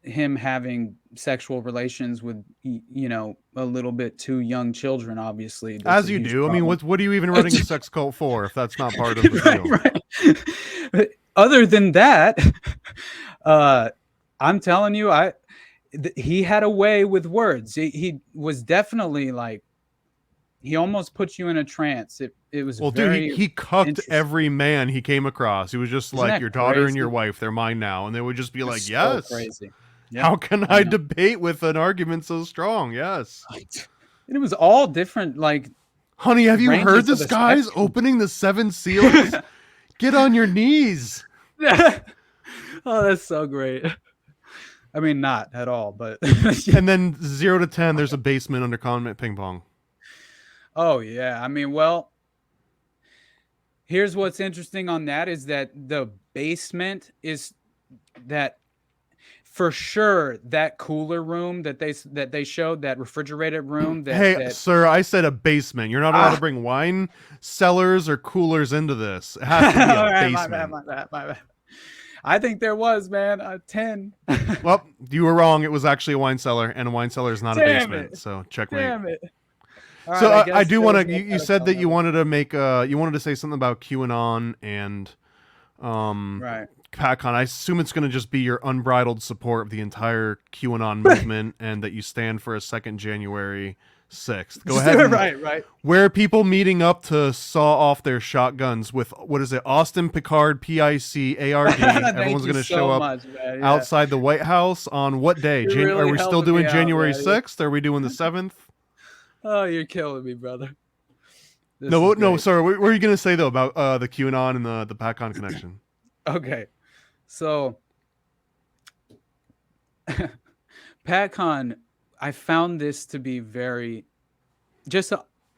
him having sexual relations with, a little bit too young children, obviously. As you do. Problem. I mean, what are you even running a sex cult for if that's not part of the deal? Right. Other than that, I'm telling you, he had a way with words. He was definitely like, he almost put you in a trance. It was dude, he cucked every man he came across. He was just like, your daughter and your wife, they're mine now. And they would just be like, yes. So crazy. Yep. How can I debate with an argument so strong? Yes. And it was all different, like, honey, have you heard this guy's opening the 7 seals? Get on your knees. Oh, that's so great. I mean, not at all, but and then 0 to 10, there's a basement under Comet Ping Pong. Oh, yeah. I mean, well, here's what's interesting on that is that the basement is that for sure that cooler room that they showed, that refrigerated room. Sir, I said a basement. You're not allowed to bring wine cellars or coolers into this. It has to be a basement. My bad. I think there was, man, a 10. Well, you were wrong. It was actually a wine cellar, and a wine cellar is not a basement. So checkmate. Damn it. So I do want to. You said that you wanted to make. You wanted to say something about QAnon and, right. PATCON. I assume it's going to just be your unbridled support of the entire QAnon movement, and that you stand for a 2nd January 6th. Go ahead. Right. Where are people meeting up to saw off their shotguns with, what is it, Austin Pickard, PIC, ARD? Everyone's going to show up outside the White House on what day? Are we still doing January 6th? Are we doing the 7th? Oh, you're killing me, brother. No, sorry. What were you going to say, though, about the QAnon and the PATCON connection? Okay. So, PATCON, I found this to be very,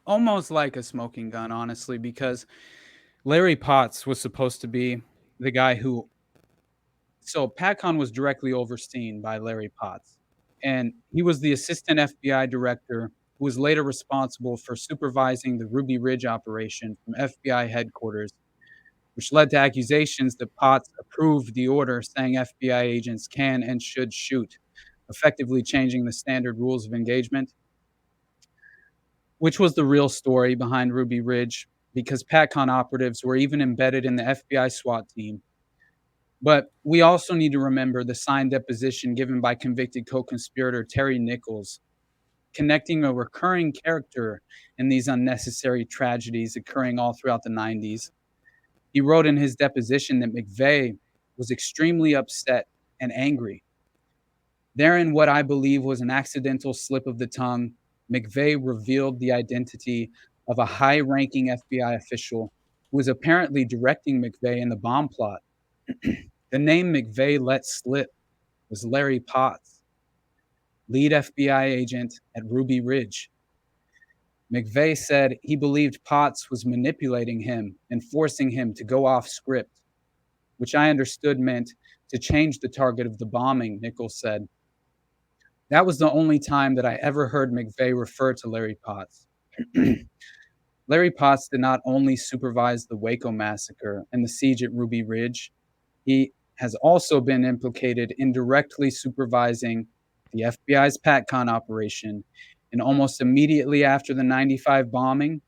almost like a smoking gun, honestly, because Larry Potts was supposed to be the guy who, so PATCON was directly overseen by Larry Potts, and he was the assistant FBI director who was later responsible for supervising the Ruby Ridge operation from FBI headquarters, which led to accusations that Potts approved the order saying FBI agents can and should shoot, effectively changing the standard rules of engagement, which was the real story behind Ruby Ridge, because PATCON operatives were even embedded in the FBI SWAT team. But we also need to remember the signed deposition given by convicted co-conspirator Terry Nichols, connecting a recurring character in these unnecessary tragedies occurring all throughout the 90s. He wrote in his deposition that McVeigh was extremely upset and angry. Therein, what I believe was an accidental slip of the tongue, McVeigh revealed the identity of a high-ranking FBI official who was apparently directing McVeigh in the bomb plot. The name McVeigh let slip was Larry Potts, lead FBI agent at Ruby Ridge. McVeigh said he believed Potts was manipulating him and forcing him to go off script, which I understood meant to change the target of the bombing, Nichols said. That was the only time that I ever heard McVeigh refer to Larry Potts. Larry Potts did not only supervise the Waco massacre and the siege at Ruby Ridge, he has also been implicated in directly supervising the FBI's PATCON operation, and almost immediately after the 95 bombing,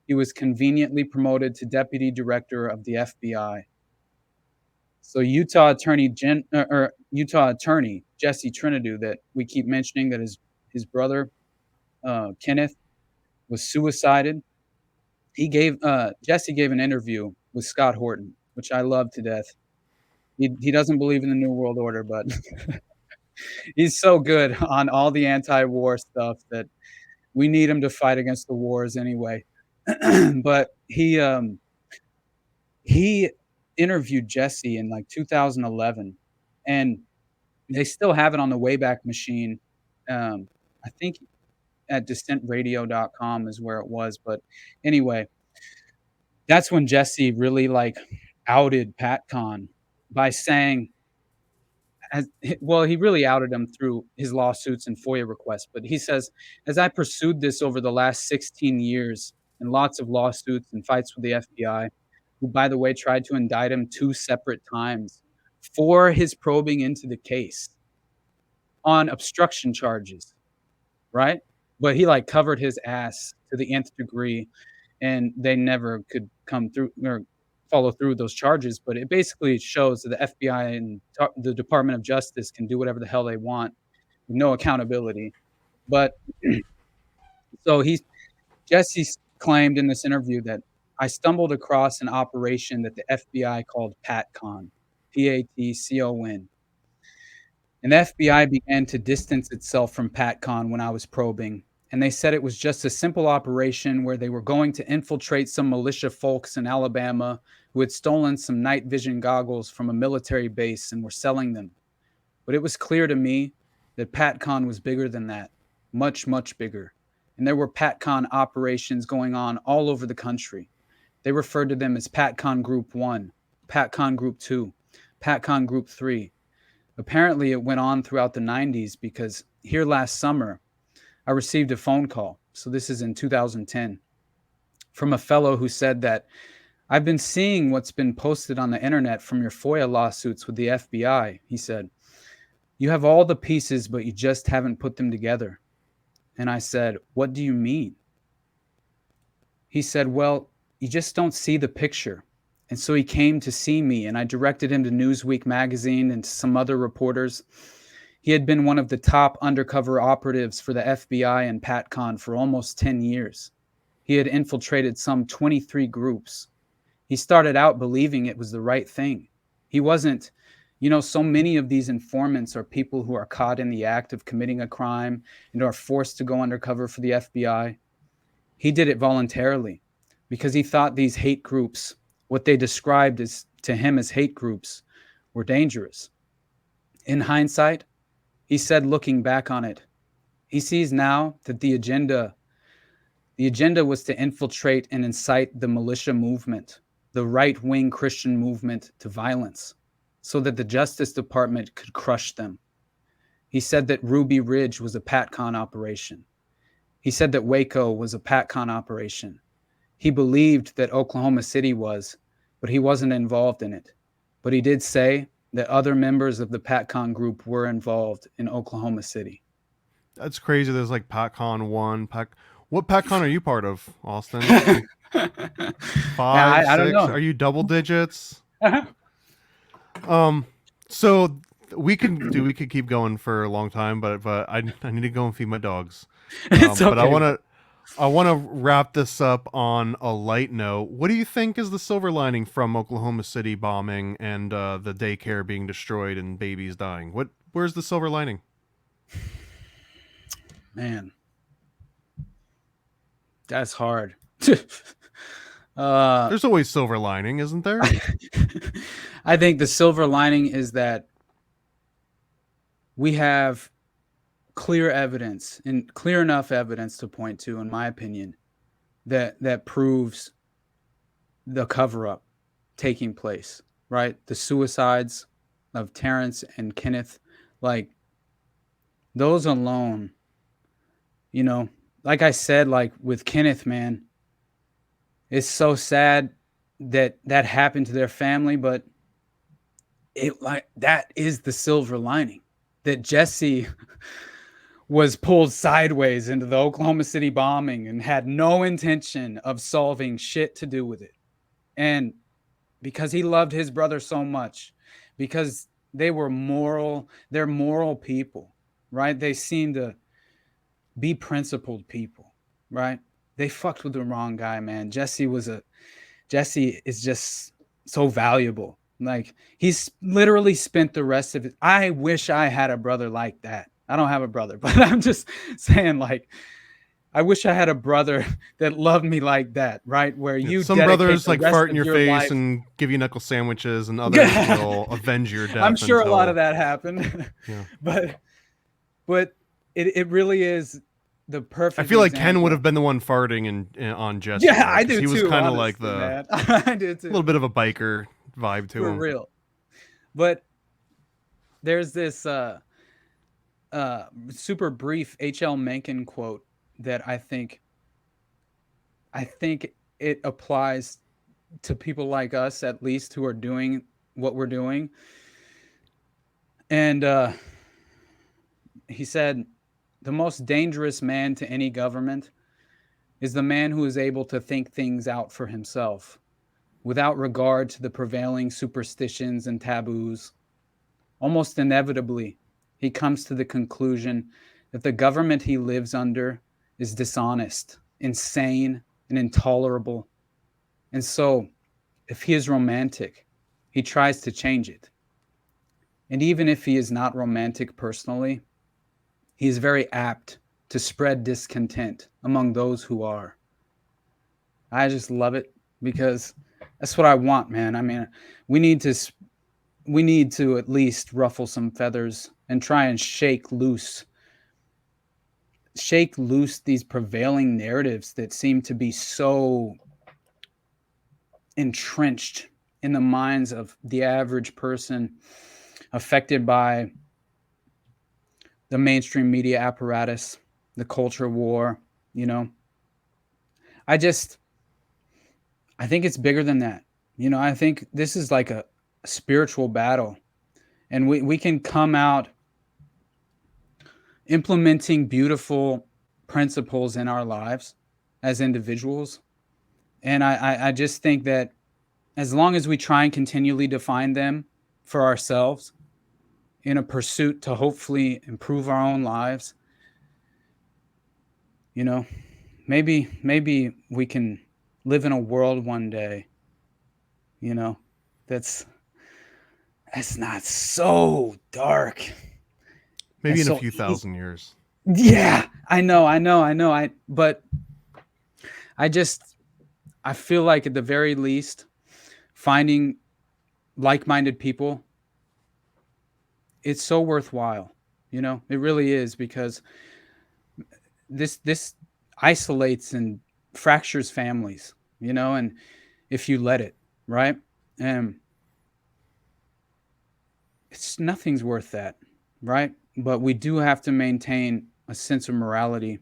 he was conveniently promoted to deputy director of the FBI. So Utah attorney Jesse Trinidad, that we keep mentioning, that his brother Kenneth was suicided. Jesse gave an interview with Scott Horton, which I love to death. He doesn't believe in the New World Order, but he's so good on all the anti-war stuff that we need him to fight against the wars anyway. But he interviewed Jesse in like 2011, and they still have it on the Wayback Machine. I think at dissentradio.com is where it was. But anyway, that's when Jesse really like outed PATCON by saying, he really outed him through his lawsuits and FOIA requests. But he says, as I pursued this over the last 16 years and lots of lawsuits and fights with the FBI, who, by the way, tried to indict him 2 separate times for his probing into the case on obstruction charges, right? But he like covered his ass to the nth degree, and they never could come through or follow through with those charges. But it basically shows that the FBI and the Department of Justice can do whatever the hell they want with no accountability. But so Jesse claimed in this interview that I stumbled across an operation that the FBI called PATCON, PATCON. And the FBI began to distance itself from PATCON when I was probing. And they said it was just a simple operation where they were going to infiltrate some militia folks in Alabama who had stolen some night vision goggles from a military base and were selling them. But it was clear to me that PATCON was bigger than that, much, much bigger. And there were PATCON operations going on all over the country. They referred to them as PATCON Group 1, PATCON Group 2, PATCON Group 3. Apparently, it went on throughout the 90s because here last summer, I received a phone call. So this is in 2010 from a fellow who said that I've been seeing what's been posted on the internet from your FOIA lawsuits with the FBI. He said, you have all the pieces, but you just haven't put them together. And I said, what do you mean? He said, well, you just don't see the picture. And so he came to see me, and I directed him to Newsweek magazine and to some other reporters. He had been one of the top undercover operatives for the FBI and PATCON for almost 10 years. He had infiltrated some 23 groups. He started out believing it was the right thing. He wasn't, so many of these informants are people who are caught in the act of committing a crime and are forced to go undercover for the FBI. He did it voluntarily because he thought these hate groups, what they described to him as hate groups, were dangerous. In hindsight, he said, looking back on it, he sees now that the agenda was to infiltrate and incite the militia movement, the right-wing Christian movement, to violence, so that the Justice Department could crush them. He said that Ruby Ridge was a PATCON operation. He said that Waco was a PATCON operation. He believed that Oklahoma City was, but he wasn't involved in it. But he did say that other members of the PATCON group were involved in Oklahoma City. That's crazy. There's like PATCON 1. What PATCON are you part of, Austin? 5, I don't 6? know. Are you double digits? So we could keep going for a long time, but I need to go and feed my dogs. It's okay. But I want to wrap this up on a light note. What do you think is the silver lining from Oklahoma City bombing and the daycare being destroyed and babies dying? Where's the silver lining? Man, that's hard. There's always silver lining, isn't there? I think the silver lining is that we have clear evidence, and clear enough evidence to point to, in my opinion, that proves the cover-up taking place, right? The suicides of Terrence and Kenneth, like those alone, you know, like I said, like with Kenneth, man, it's so sad that happened to their family, but it like that is the silver lining, that Jesse was pulled sideways into the Oklahoma City bombing and had no intention of solving shit to do with it. And because he loved his brother so much, because they're moral people, right? They seem to be principled people, right? They fucked with the wrong guy, man. Jesse is just so valuable. Like, he's literally spent the rest of it. I wish I had a brother like that. I don't have a brother, but I'm just saying, like, I wish I had a brother that loved me like that, right? Where you some brothers like fart in your face life and give you knuckle sandwiches, and others will avenge your death. I'm sure a lot of that happened, yeah. but it really is the perfect. I feel like example. Ken would have been the one farting on Jesse. Yeah, I do too. He was kind of like the I did too. A little bit of a biker vibe to him. For real. But there's this super brief H.L. Mencken quote that I think it applies to people like us, at least, who are doing what we're doing. And he said, "The most dangerous man to any government is the man who is able to think things out for himself, without regard to the prevailing superstitions and taboos. Almost inevitably, he comes to the conclusion that the government he lives under is dishonest, insane, and intolerable. And so, if he is romantic, he tries to change it. And even if he is not romantic personally, he is very apt to spread discontent among those who are." I just love it, because that's what I want, man. I mean, we need to at least ruffle some feathers and try and shake loose these prevailing narratives that seem to be so entrenched in the minds of the average person affected by the mainstream media apparatus, the culture war, you know. I think it's bigger than that. You know, I think this is like a spiritual battle, and we can come out implementing beautiful principles in our lives as individuals. And I just think that as long as we try and continually define them for ourselves in a pursuit to hopefully improve our own lives, you know, maybe we can live in a world one day, you know, that's not so dark. Maybe in so a few thousand years. Yeah, I know. But I feel like at the very least, finding like-minded people, it's so worthwhile. You know, it really is, because this isolates and fractures families, you know, and if you let it, right? Nothing's worth that, right? But we do have to maintain a sense of morality,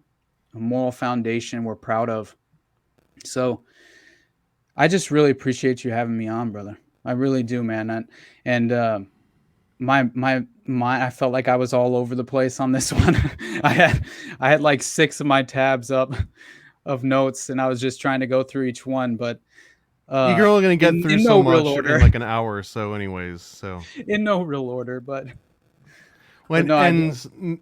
a moral foundation we're proud of. So I just really appreciate you having me on, brother. I really do, man. And I felt like I was all over the place on this one. I had like 6 of my tabs up of notes, and I was just trying to go through each one. But you're only going to get through so much in like an hour or so anyways. So in no real order, but...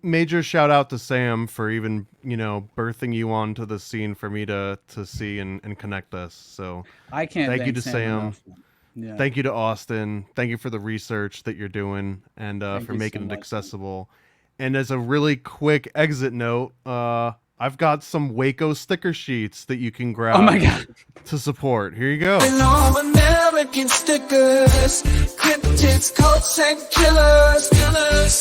Major shout out to Sam for even, birthing you onto the scene for me to see and connect us. So I can't thank you to Sam. enough. Yeah. Thank you to Austin. Thank you for the research that you're doing and for making it accessible. And as a really quick exit note, I've got some Waco sticker sheets that you can grab. Oh my God. To support. Here you go. All American stickers, cryptids, cults, and killers.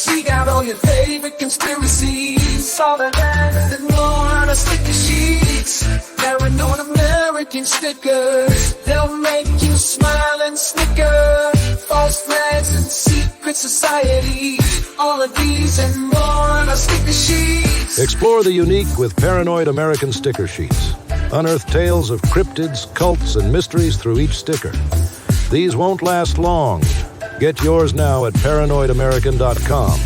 We got all your favorite conspiracies, all the land and more on our sticker sheets. Paranoid American stickers, they'll make you smile and snicker. False flags and secret societies, all of these and more on our sticker sheets. Explore the unique with Paranoid American sticker sheets. Unearth tales of cryptids, cults, and mysteries through each sticker. These won't last long. Get yours now at paranoidamerican.com.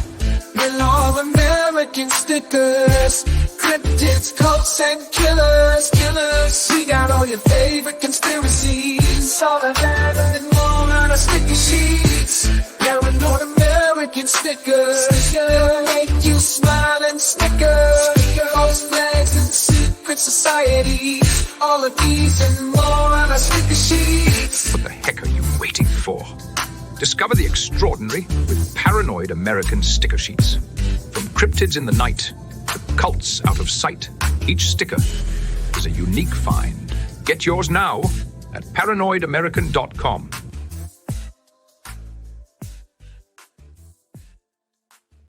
All American stickers, cryptids, cults, and killers. We got all your favorite conspiracies, all of that and more on our sticker sheets. Paranoid American stickers, they'll make you smile and snicker. False flags and secret societies, all of these and more on our sticker sheets. What the heck are you waiting for? Discover the extraordinary with Paranoid American sticker sheets. From cryptids in the night to cults out of sight, each sticker is a unique find. Get yours now at paranoidamerican.com.